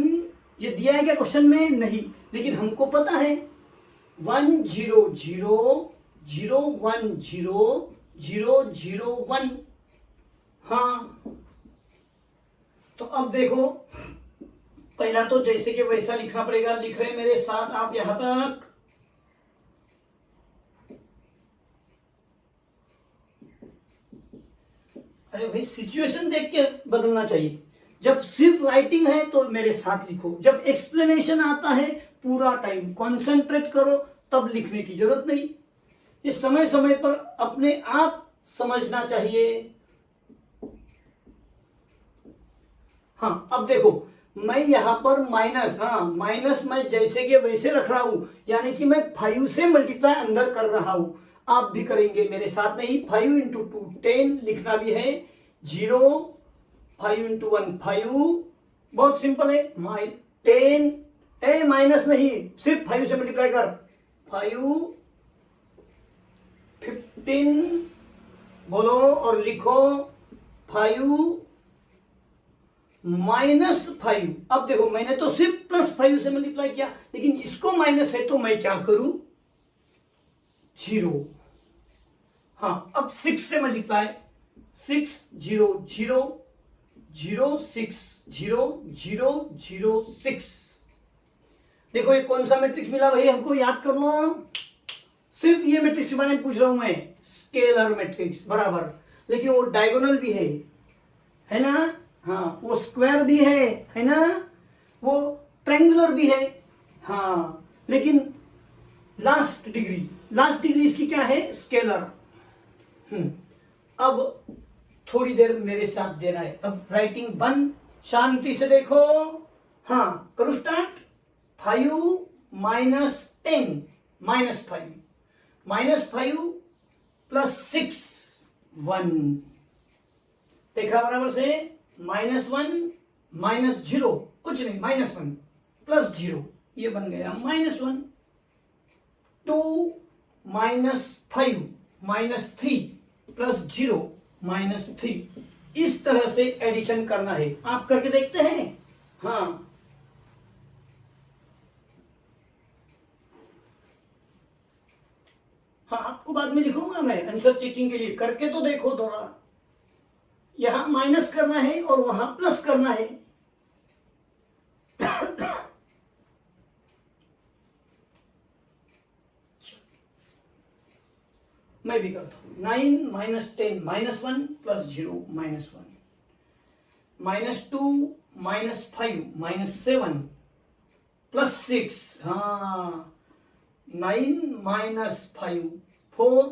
A: ये दिया है क्या क्वेश्चन में? नहीं, लेकिन हमको पता है 1 0 0 0 1 0 0 0 1। हाँ, तो अब देखो, पहला तो जैसे कि वैसा लिखना पड़ेगा। लिख रहे मेरे साथ आप यहां तक। अरे भाई, सिचुएशन देख के बदलना चाहिए। जब सिर्फ राइटिंग है तो मेरे साथ लिखो, जब एक्सप्लेनेशन आता है पूरा टाइम कंसंट्रेट करो, तब लिखने की जरूरत नहीं। ये समय समय पर अपने आप समझना चाहिए। हाँ, अब देखो मैं यहां पर माइनस, हाँ माइनस मैं जैसे के वैसे रख रहा हूं, यानी कि मैं 5 से मल्टीप्लाई अंदर कर रहा हूं। आप भी करेंगे मेरे साथ में ही। 5 इंटू 2 10 लिखना भी है, 0 5 इंटू 1 5, बहुत सिंपल है। 10 ए माइनस नहीं, सिर्फ 5 से मल्टीप्लाई कर। 5 15 बोलो और लिखो 5 -5। अब देखो मैंने तो सिर्फ +5 से मल्टीप्लाई किया, लेकिन इसको माइनस है तो मैं क्या करूं, 0। हाँ, अब 6 से मल्टीप्लाई, 6 0 0 0 6 0 0 0 6। देखो ये कौन सा मैट्रिक्स मिला भाई, हमको याद कर लो। सिर्फ ये मैट्रिक्स के बारे में पूछ रहा हूं मैं, स्केलर मैट्रिक्स बराबर, लेकिन वो डायगोनल भी है ना। हाँ, वो स्क्वायर भी है ना, वो ट्रायंगुलर भी है। हाँ, लेकिन लास्ट डिग्री इसकी क्या है, स्केलर। अब थोड़ी देर मेरे साथ देना है। अब राइटिंग बंद, शांति से देखो। हाँ, करो स्टार्ट। 5 -10 -5 +6 1। देखा बराबर से, -1 -0 कुछ नहीं, -1 +0 ये बन गया -1। 2 -5 -3 +0 -3। इस तरह से एडिशन करना है। आप करके देखते हैं। हाँ, हाँ आपको बाद में लिखूंगा मैं आंसर चेकिंग के लिए, करके तो देखो थोड़ा। यहां माइनस करना है और वहां प्लस करना है। मैं भी करता हूं। 9 -10 -1 +0 -1, -2 -5 -7 +6। हाँ, 9 -5 4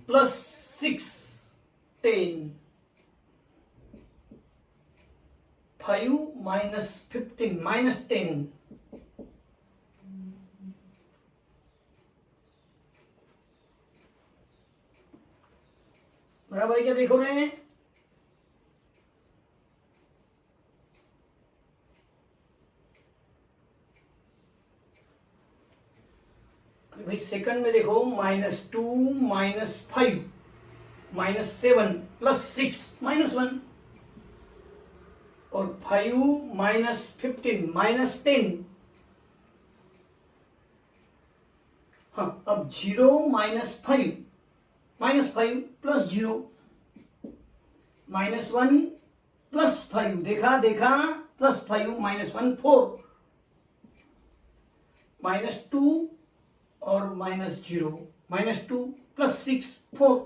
A: +6 10, 5 -15 -10। बराबर है क्या, देखो रहे हैं। अरे भाई सेकंड में देखो, -2 -5 -7 +6 -1, और 5 -15 -10। हाँ, अब 0 -5 -5 +0, -1 +5, देखा +5 -1 4, -2 और -0, -2 +6 4।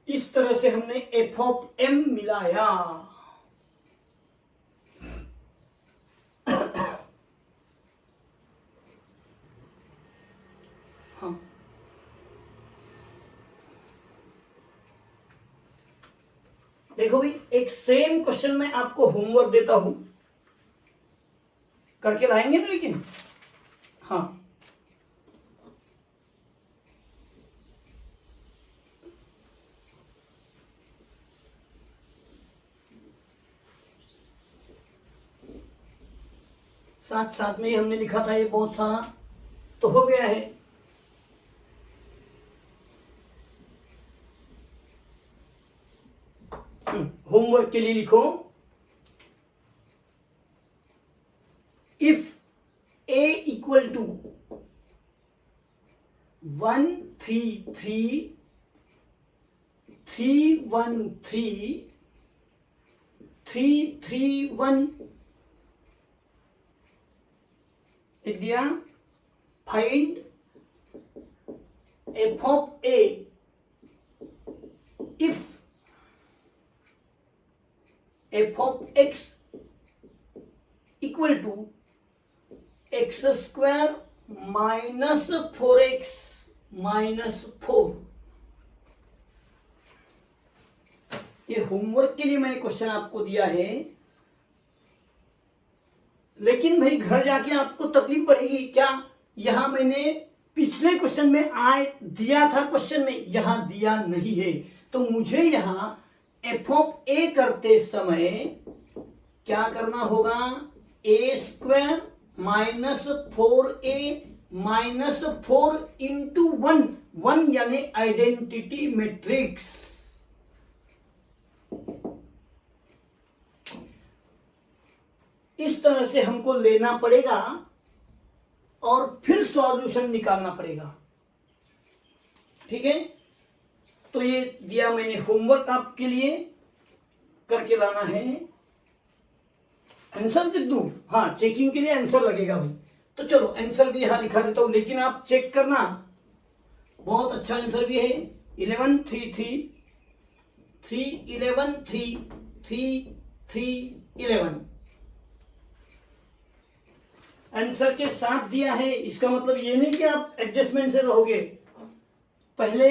A: इस तरह से हमने f(m) मिलाया। हाँ, देखो भाई, एक सेम क्वेश्चन में आपको होमवर्क देता हूं, करके लाएंगे ना, लेकिन हाँ, साथ साथ में ही हमने लिखा था ये बहुत सारा, तो हो गया है। होमवर्क के लिए लिखो, इफ a इक्वल टू 1 3 3 3 1 3 3 3 1 लिख दिया। Find f of a if f of x equal to X square minus 4x minus 4। ये होमवर्क के लिए मैंने क्वेश्चन आपको दिया है, लेकिन भाई घर जाके आपको तकलीफ पड़ेगी क्या। यहां मैंने पिछले क्वेश्चन में आय दिया था, क्वेश्चन में यहां दिया नहीं है, तो मुझे यहां एफ ऑफ ए करते समय क्या करना होगा, a square minus 4a minus 4 into 1 यानी आइडेंटिटी मैट्रिक्स। इस तरह से हमको लेना पड़ेगा और फिर सॉल्यूशन निकालना पड़ेगा, ठीक है। तो ये दिया मैंने होमवर्क आपके लिए, करके लाना है। आंसर लिख दूं? हाँ, चेकिंग के लिए आंसर लगेगा भाई। तो चलो आंसर भी यहां लिखा देता हूं, लेकिन आप चेक करना, बहुत अच्छा आंसर भी है। 11 3 3 3 11 3 3 3 11 आंसर के साथ दिया है। इसका मतलब ये नहीं कि आप एडजस्टमेंट से रहोगे, पहले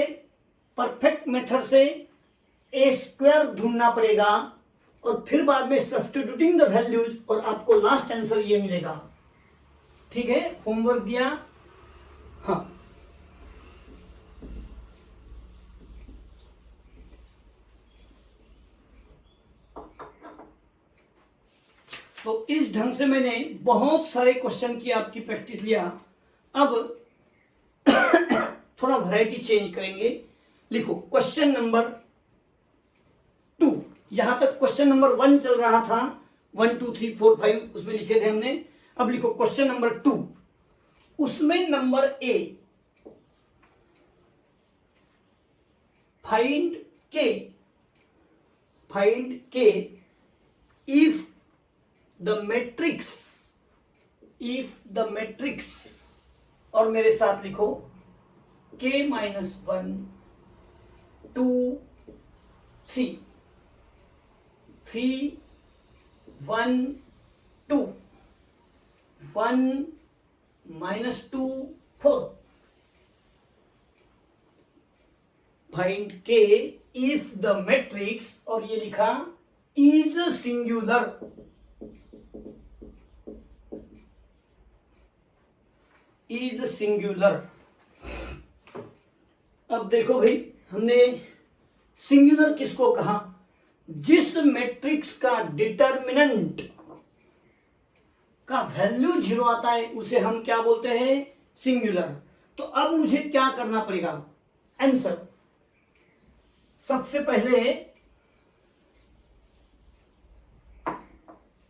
A: परफेक्ट मेथड से ए स्क्वायर ढूंढना पड़ेगा और फिर बाद में सब्स्टिट्यूटिंग द वैल्यूज, और आपको लास्ट आंसर ये मिलेगा, ठीक है। होमवर्क दिया, हाँ। तो इस ढंग से मैंने बहुत सारे क्वेश्चन की आपकी प्रैक्टिस लिया। अब थोड़ा वैरायटी चेंज करेंगे। लिखो क्वेश्चन नंबर 2। यहां तक क्वेश्चन नंबर 1 चल रहा था, 1 2 3 4 5 उसमें लिखे थे हमने। अब लिखो क्वेश्चन नंबर 2, उसमें number A, find k if the matrix, और मेरे साथ लिखो k minus 1 2 3 3 1 2 1 minus 2 4। Find k if the matrix, और ये लिखा इज सिंगुलर। Is singular. अब देखो भाई, हमने सिंगुलर किसको कहा, जिस मैट्रिक्स का डिटर्मिनेंट का वैल्यू 0 आता है उसे हम क्या बोलते हैं, सिंगुलर। तो अब मुझे क्या करना पड़ेगा, आंसर। सबसे पहले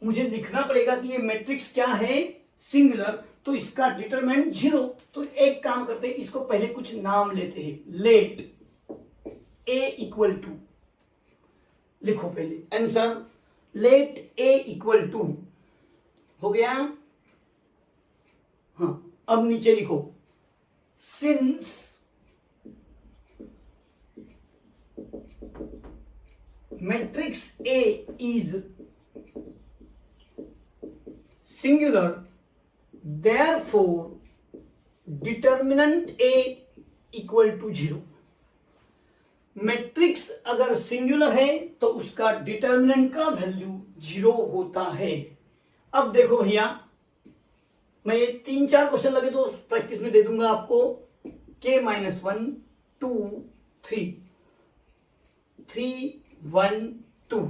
A: मुझे लिखना पड़ेगा कि ये मैट्रिक्स क्या है, सिंगुलर, तो इसका डिटरमिनेंट 0। तो एक काम करते हैं, इसको पहले कुछ नाम लेते हैं। लेट a इक्वल टू, लिखो पहले answer, let a equal to, हो गया। हाँ, अब नीचे लिखो since matrix A is singular, therefore determinant A equal to 0। Matrix अगर सिंगुलर है तो उसका डिटर्मिनेंट का वैल्यू 0 होता है। अब देखो भैया, मैं ये 3-4 क्वेश्चन लगे तो प्रैक्टिस में दे दूंगा आपको। k minus 1 2 3 3 1 2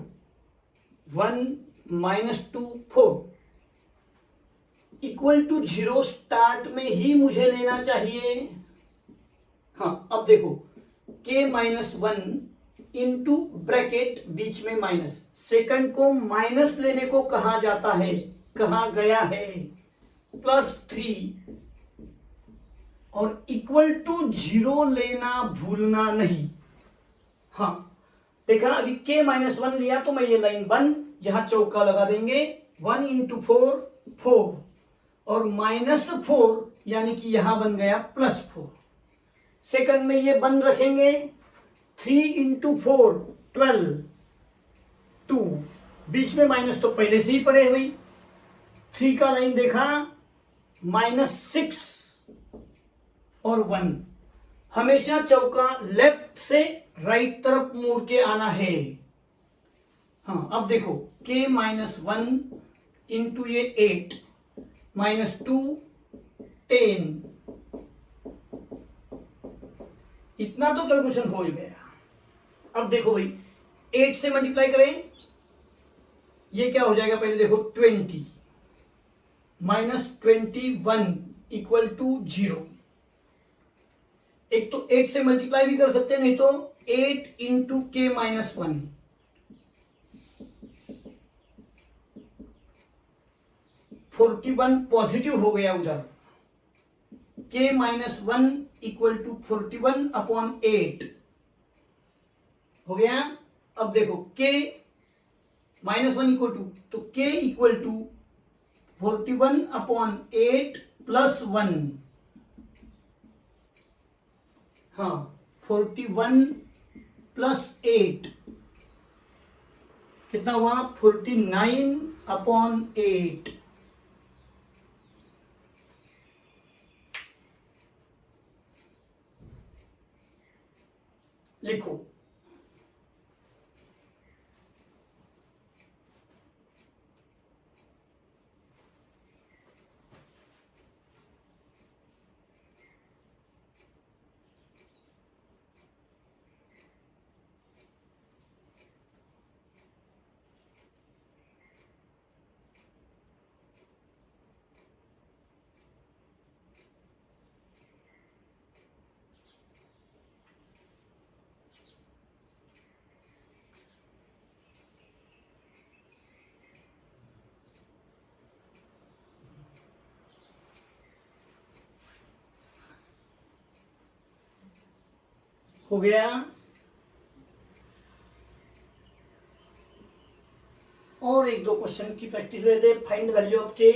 A: 1 minus 2 4 equal to 0 start में ही मुझे लेना चाहिए। हाँ, अब देखो k माइनस 1 इंटू ब्रैकेट बीच में माइनस, सेकंड को माइनस लेने को कहा जाता है, कहा गया है, प्लस 3 और इक्वल टू 0 लेना भूलना नहीं। हाँ, देखा अभी k माइनस 1 लिया तो मैं ये लाइन 1 यहां चौका लगा देंगे, 1 इंटू 4 4 और माइनस 4 यानी कि यहां बन गया प्लस 4। सेकंड में ये बंद रखेंगे, 3 इंटू 4 12 2, बीच में माइनस तो पहले से ही पड़े हुई, 3 का लाइन देखा, -6 और 1। हमेशा चौका लेफ्ट से राइट तरफ मुड़ के आना है। हाँ, अब देखो k-1 इंटू ये 8 -2 10, इतना तो कैलकुलेशन हो गया। अब देखो भाई 8 से मल्टीप्लाई करें, ये क्या हो जाएगा, पहले देखो 20 -21 इक्वल टू 0। एक तो 8 से मल्टीप्लाई भी कर सकते हैं, नहीं तो 8 इंटू k-1, 41 पॉजिटिव हो गया उधर। k-1 इक्वल टू 41 अपॉन 8 हो गया। अब देखो k-1 इक्वल टू, तो k equal to 41 upon 8 plus 1। हाँ, 41 प्लस 8 कितना हुआ, 49 अपॉन 8। लिखो हो गया। और एक दो क्वेश्चन की प्रैक्टिस लेते। फाइंड वैल्यू ऑफ के।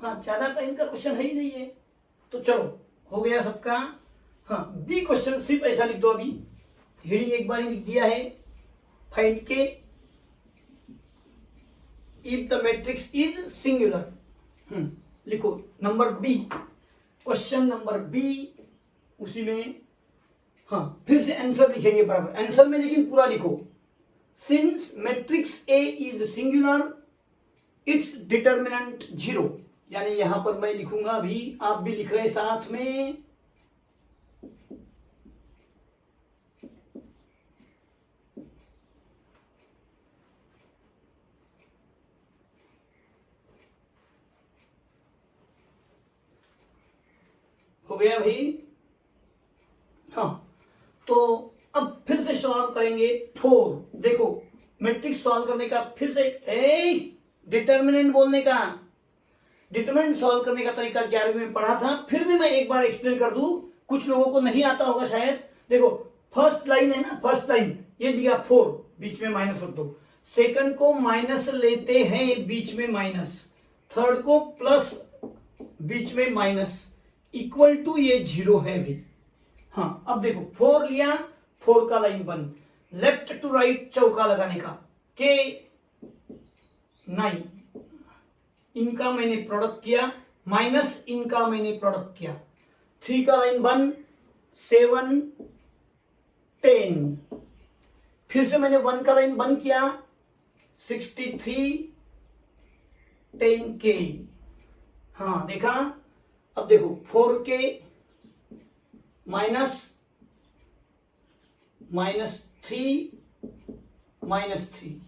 A: हाँ, ज्यादा टाइम का क्वेश्चन है ही नहीं है, तो चलो हो गया सबका। हाँ, बी क्वेश्चन सिर्फ ऐसा लिख दो, अभी हेडिंग एक बार ही लिख दिया है। Find k if the matrix is singular. लिखो number B, question number B, उसी में हाँ फिर से आंसर लिखेंगे बराबर आंसर में, लेकिन पूरा लिखो। Since matrix A is singular its determinant 0। यानी यहां पर मैं लिखूंगा, अभी आप भी लिख रहे हैं साथ में। हो गया भाई। हाँ, तो अब फिर से सॉल्व करेंगे 4। देखो मैट्रिक्स सॉल्व करने का फिर से डिटर्मिनेंट बोलने का, डिटरमिनेंट सॉल्व करने का तरीका 11वीं में पढ़ा था, फिर भी मैं एक बार एक्सप्लेन कर दूं, कुछ लोगों को नहीं आता होगा शायद। देखो फर्स्ट लाइन है ना, फर्स्ट लाइन ये दिया 4, बीच में माइनस रख दो। सेकंड को माइनस लेते हैं, बीच में माइनस। थर्ड को प्लस, बीच में माइनस, इक्वल टू ये 0 है भी। हाँ, अब देखो 4 लिया, 4 का लाइन बंद, लेफ्ट टू राइट चौका लगाने का। के 9, इनका मैंने प्रोडक्ट किया, माइनस इनका मैंने प्रोडक्ट किया। 3 का लाइन बंद, 7 10, फिर से मैंने 1 का लाइन बंद किया, 63 10 के। हाँ देखा। अब देखो 4 के -3 -3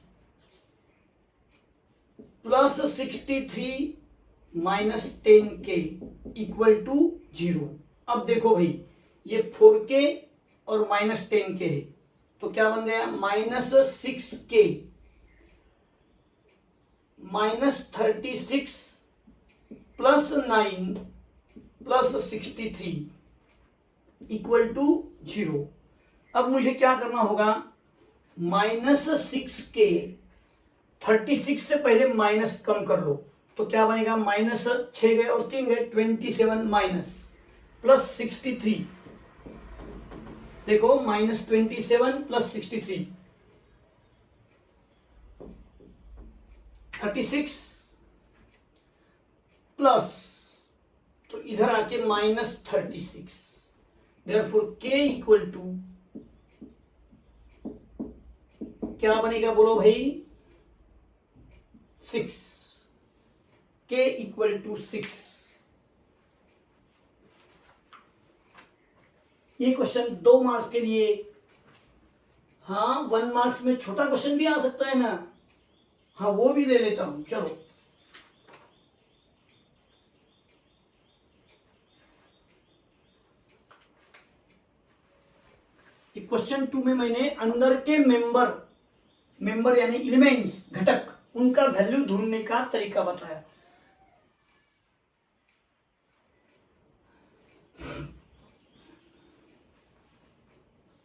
A: प्लस 63 -10 के इक्वल टू 0। अब देखो भाई ये 4 के और -10 के है, तो क्या बन गया, -6 के -36 प्लस 9 प्लस 63 इक्वल टू 0। अब मुझे क्या करना होगा, -6 के 36 से पहले माइनस कम कर लो, तो क्या बनेगा, -6 गए और 3 गए, 27 माइनस प्लस 63, देखो -27 प्लस 63 36 प्लस, तो इधर आके -36, देयरफॉर k इक्वल टू क्या बनेगा बोलो भाई, 6, k इक्वल टू 6। ये क्वेश्चन 2 मार्क्स के लिए, हाँ 1 मार्क्स में छोटा क्वेश्चन भी आ सकता है ना, हाँ वो भी ले लेता हूं, चलो। क्वेश्चन 2 में मैंने अंदर के मेंबर यानी एलिमेंट्स, घटक, उनका वैल्यू ढूंढने का तरीका बताया।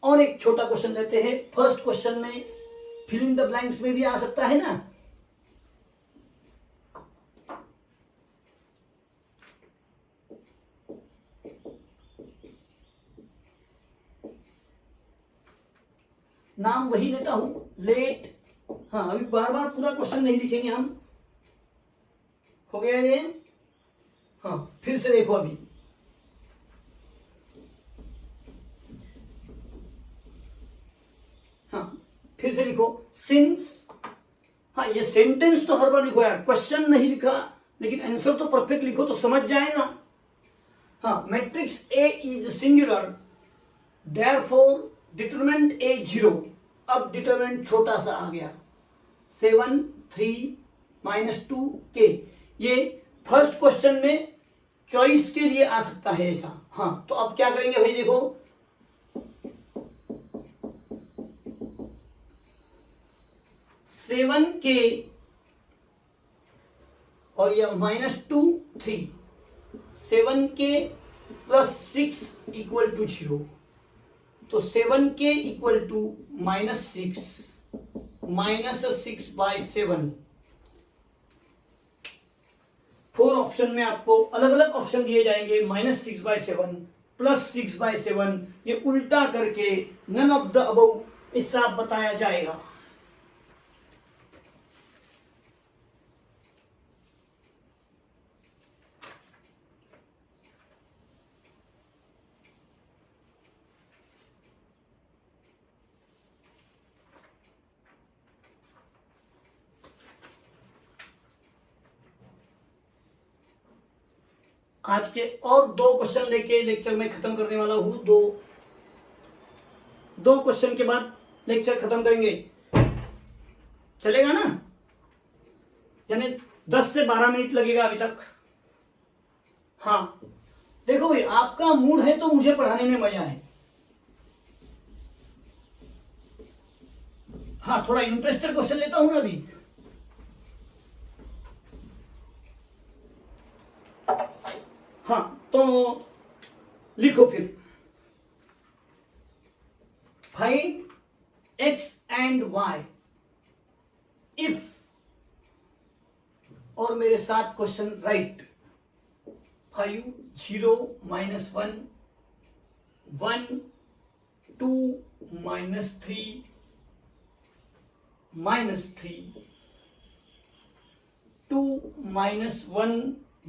A: और एक छोटा क्वेश्चन लेते हैं। फर्स्ट क्वेश्चन में फिल इन द ब्लैंक्स में भी आ सकता है ना, नाम वही लेता हूं, लेट। हाँ अभी बार बार पूरा क्वेश्चन नहीं लिखेंगे हम, हो गया ये। हाँ फिर से देखो अभी, हाँ फिर से लिखो, सिंस। हाँ ये सेंटेंस तो हर बार लिखो यार, क्वेश्चन नहीं लिखा लेकिन आंसर तो परफेक्ट लिखो तो समझ जाएगा। हाँ matrix A is singular, therefore determinant A 0। अब डिटरमिनेंट छोटा सा आ गया, 7 3 -2 k। ये फर्स्ट क्वेश्चन में चॉइस के लिए आ सकता है ऐसा। हाँ तो अब क्या करेंगे भाई, देखो 7k और यह -2 3, 7k प्लस 6 इक्वल टू 0, तो 7k इक्वल टू -6 -6/7। 4 ऑप्शन में आपको अलग अलग ऑप्शन दिए जाएंगे, -6/7 प्लस 6/7, ये उल्टा करके नन ऑफ द अबव हिसाब बताया जाएगा। आज के और 2 क्वेश्चन लेके लेक्चर में खत्म करने वाला हूं। दो क्वेश्चन के बाद लेक्चर खत्म करेंगे, चलेगा ना? यानी 10 से 12 मिनट लगेगा अभी तक। हाँ देखो भाई, आपका मूड है तो मुझे पढ़ाने में मजा है। हाँ थोड़ा इंटरेस्टेड क्वेश्चन लेता हूं ना अभी। हाँ तो लिखो फिर, find x and y if, और मेरे साथ क्वेश्चन राइट। 5 0 -1 1 2 -3 -3 2 -1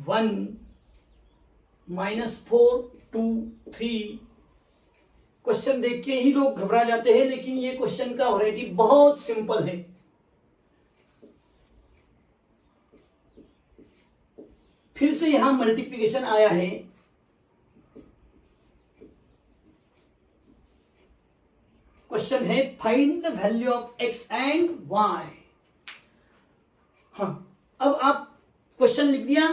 A: 1 -4 2 3। क्वेश्चन देख के ही लोग घबरा जाते हैं, लेकिन ये क्वेश्चन का वैरायटी बहुत सिंपल है। फिर से यहां मल्टीप्लिकेशन आया है, क्वेश्चन है find the value of x and y। हाँ अब आप क्वेश्चन लिख दिया,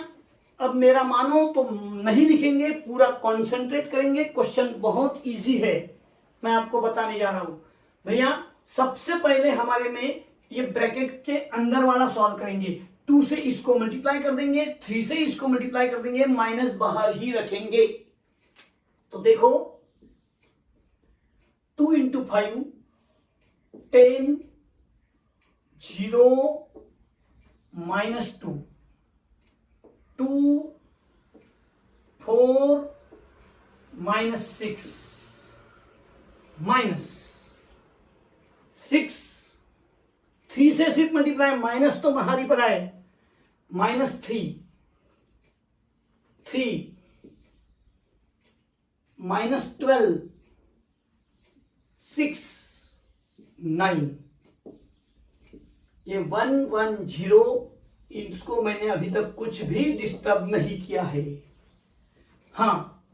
A: अब मेरा मानो तो नहीं लिखेंगे, पूरा कंसंट्रेट करेंगे। क्वेश्चन बहुत इजी है, मैं आपको बताने जा रहा हूं भैया। सबसे पहले हमारे में ये ब्रैकेट के अंदर वाला सॉल्व करेंगे, 2 से इसको मल्टीप्लाई कर देंगे, 3 से इसको मल्टीप्लाई कर देंगे, माइनस बाहर ही रखेंगे। तो देखो 2 इंटू 5 10, 0 -2, 2 4 -6 -6, 3 से सिर्फ मल्टीप्लाई, माइनस तो बाहर ही पड़ा है, -3, 3 -12, 6 9। ये 1 1 0, इसको मैंने अभी तक कुछ भी डिस्टर्ब नहीं किया है। हाँ,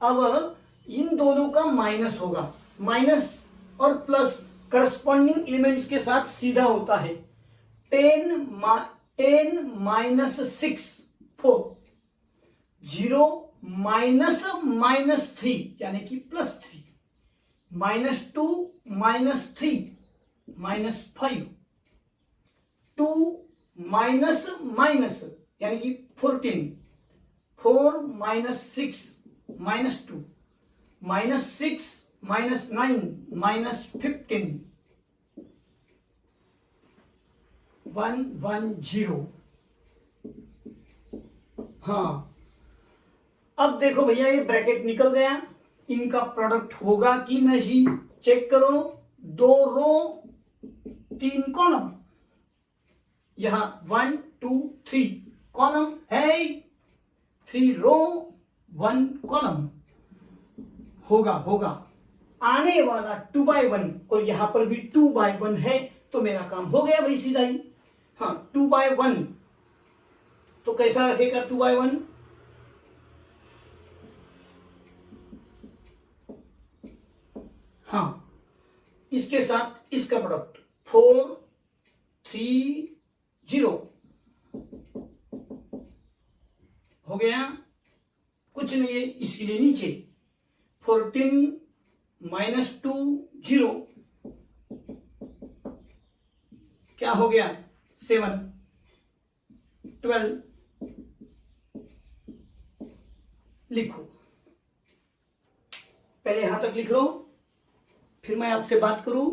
A: अब इन दोनों का माइनस होगा, माइनस और प्लस करस्पॉन्डिंग एलिमेंट्स के साथ सीधा होता है। 10 -6 4, 0 -3 यानी कि +3, -2 -3 -5, 2 माइनस यानी कि 14, 4 -6 -2, -6 -9 -15, 1 1 0। हाँ, अब देखो भैया ये ब्रैकेट निकल गया, इनका प्रोडक्ट होगा कि नहीं चेक करो। 2 रो 3 कॉलम, यहां 1 2 3 कॉलम है, 3 रो 1 कॉलम, होगा आने वाला 2/1, और यहां पर भी 2/1 है, तो मेरा काम हो गया भाई सीधा ही। हाँ, 2/1 तो कैसा रखेगा 2/1? हाँ, इसके साथ इसका प्रोडक्ट 4 3 0 हो गया, कुछ नहीं है इसके लिए नीचे 14 -2 0 क्या हो गया 7 12। लिखो, पहले यहां तक लिख लो, फिर मैं आपसे बात करूं,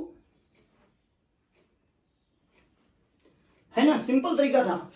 A: है ना, सिंपल तरीका था।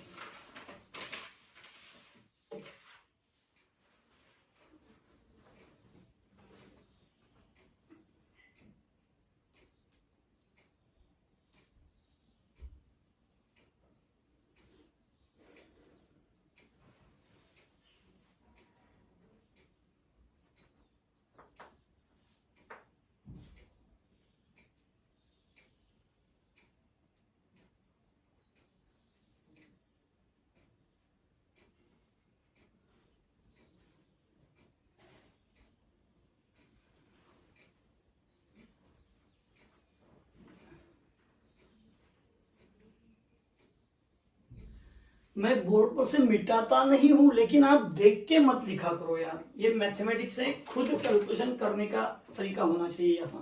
A: मैं बोर्ड पर से मिटाता नहीं हूं, लेकिन आप देख के मत लिखा करो यार, ये मैथमेटिक्स है, खुद कैलकुलेशन करने का तरीका होना चाहिए यहां।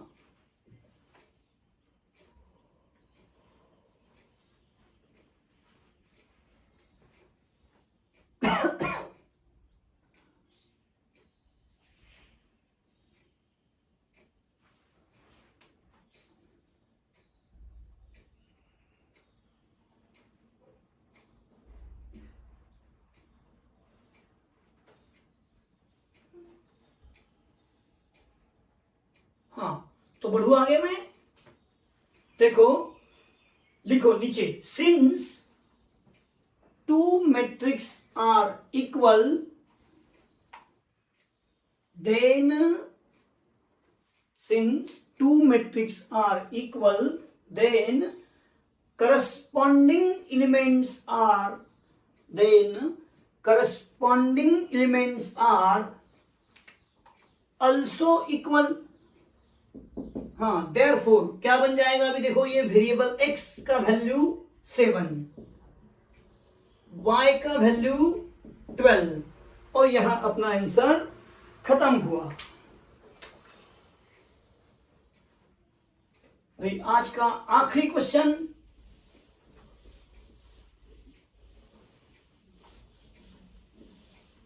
A: हाँ, तो बढ़ू आगे मैं, देखो लिखो नीचे, since 2 metrics are equal, then since 2 metrics are equal, then corresponding elements are also equal। हाँ, therefore क्या बन जाएगा, अभी देखो ये वेरिएबल x का वैल्यू 7, y का वैल्यू 12, और यहां अपना आंसर खत्म हुआ। भाई आज का आखिरी क्वेश्चन,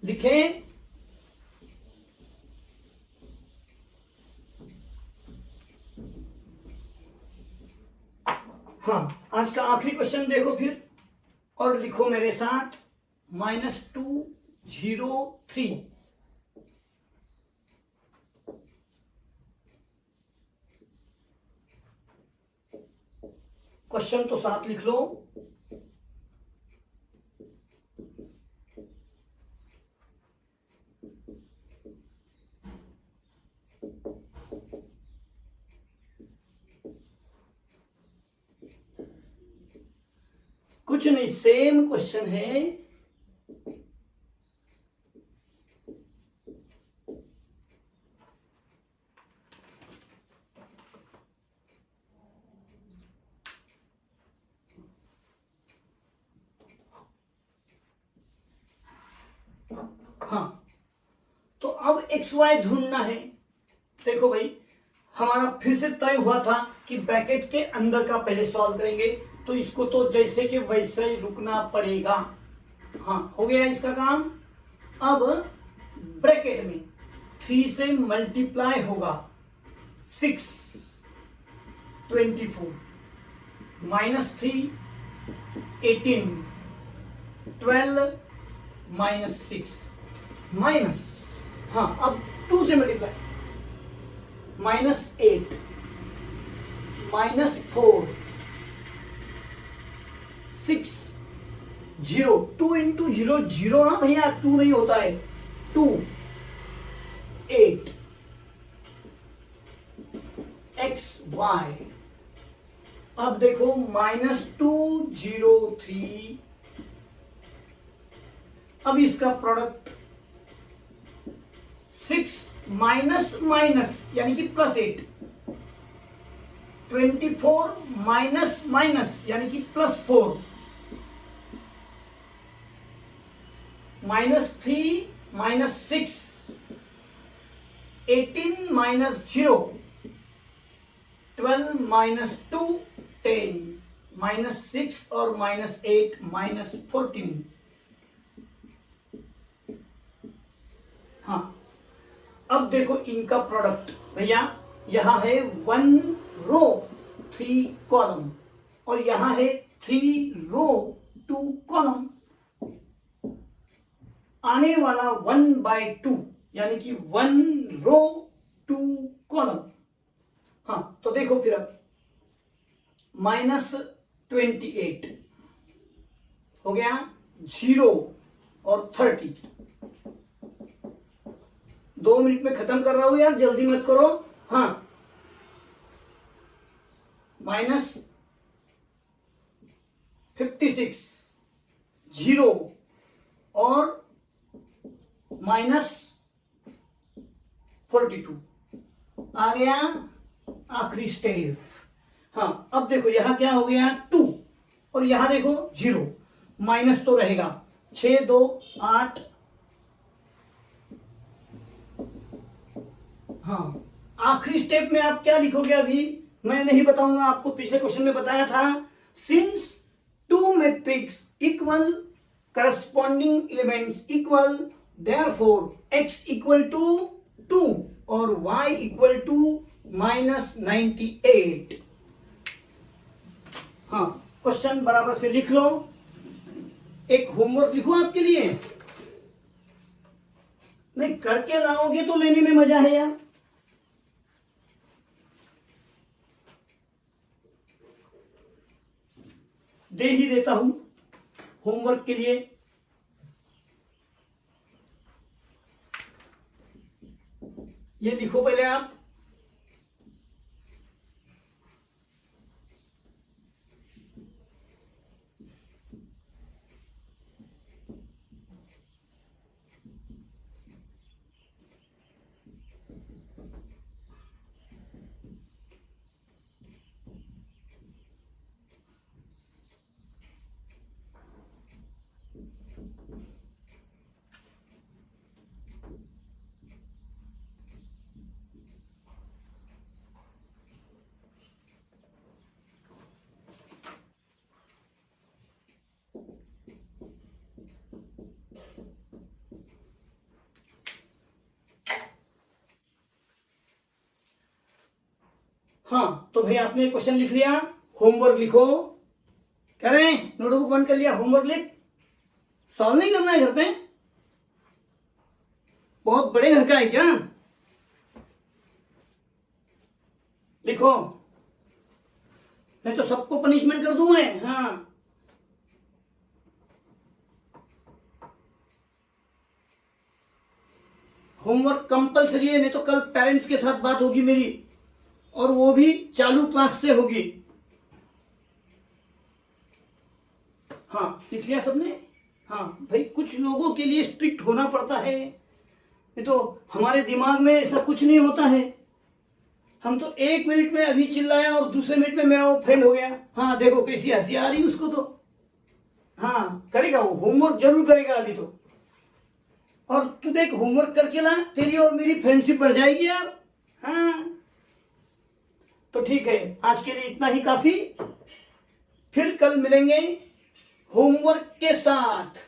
A: लिखें। हाँ, आज का आखिरी क्वेश्चन देखो फिर और लिखो मेरे साथ -203। क्वेश्चन तो साथ लिख लो। कुछ नहीं, सेम क्वेश्चन है। हाँ, तो अब एक्स वाई ढूंढना है। देखो भाई, हमारा फिर से तय हुआ था कि ब्रैकेट के अंदर का पहले सॉल्व करेंगे, तो इसको तो जैसे कि वैसे ही रुकना पड़ेगा। हाँ, हो गया इसका काम। अब ब्रैकेट में 3 से मल्टीप्लाई होगा 6, 24, -3, 18, 12, -6, माइनस, हाँ अब 2 से मल्टीप्लाई, -8, -4, 6, 0, 2 इंटू 0 0 ना भैया, 2 नहीं होता है, 2, 8, एक्स वाई। अब देखो -203। अब इसका प्रोडक्ट 6 माइनस माइनस यानी कि +8, 24 माइनस माइनस यानी कि +4, -3 -6, 18 -0, 12 -2, 10, -6 और -8 -14। हाँ, अब देखो इनका प्रोडक्ट भैया, यहां है 1 रो 3 कॉलम और यहां है 3 रो 2 कॉलम। आने वाला 1/2 यानी कि 1 रो 2 कॉलम। हाँ, तो देखो फिर अब -28 हो गया, 0 और 30। 2 मिनट में खत्म कर रहा हूं यार, जल्दी मत करो। हाँ, -56, 0 और -42 आ गया आखिरी स्टेप। हाँ, अब देखो यहां क्या हो गया 2 और यहां देखो 0, माइनस तो रहेगा, 6 2 8। हाँ, आखिरी स्टेप में आप क्या लिखोगे अभी मैं नहीं बताऊंगा, आपको पिछले क्वेश्चन में बताया था। Since 2 matrix equal, corresponding elements equal, therefore x equal to 2 और y इक्वल टू -98। हाँ, क्वेश्चन बराबर से लिख लो। एक होमवर्क लिखो आपके लिए, नहीं करके लाओगे तो लेने में मजा है यार। दे ही देता हूं होमवर्क के लिए। ये लिखो पहले आप। हाँ, तो भाई आपने क्वेश्चन लिख लिया, होमवर्क लिखो। कह रहे हैं नोटबुक बंद कर लिया, होमवर्क लिख। सॉल्व नहीं करना है घर पे? बहुत बड़े घर का है क्या? लिखो, नहीं तो सबको पनिशमेंट कर दूं मैं। हाँ, होमवर्क कंपलसरी है, नहीं तो कल पेरेंट्स के साथ बात होगी मेरी, और वो भी चालू क्लास से होगी। हाँ, लिख लिया सबने? हाँ भाई, कुछ लोगों के लिए स्ट्रिक्ट होना पड़ता है, नहीं तो हमारे दिमाग में ऐसा कुछ नहीं होता है। हम तो 1 मिनट में अभी चिल्लाया और दूसरे मिनट में मेरा वो फ्रेंड हो गया। हाँ देखो कैसी हंसी आ रही उसको तो। हाँ करेगा, वो होमवर्क जरूर करेगा अभी तो। और तू देख, होमवर्क करके ला, तेरी और मेरी फ्रेंडशिप बढ़ जाएगी यार। हाँ तो ठीक है, आज के लिए इतना ही काफी। फिर कल मिलेंगे होमवर्क के साथ।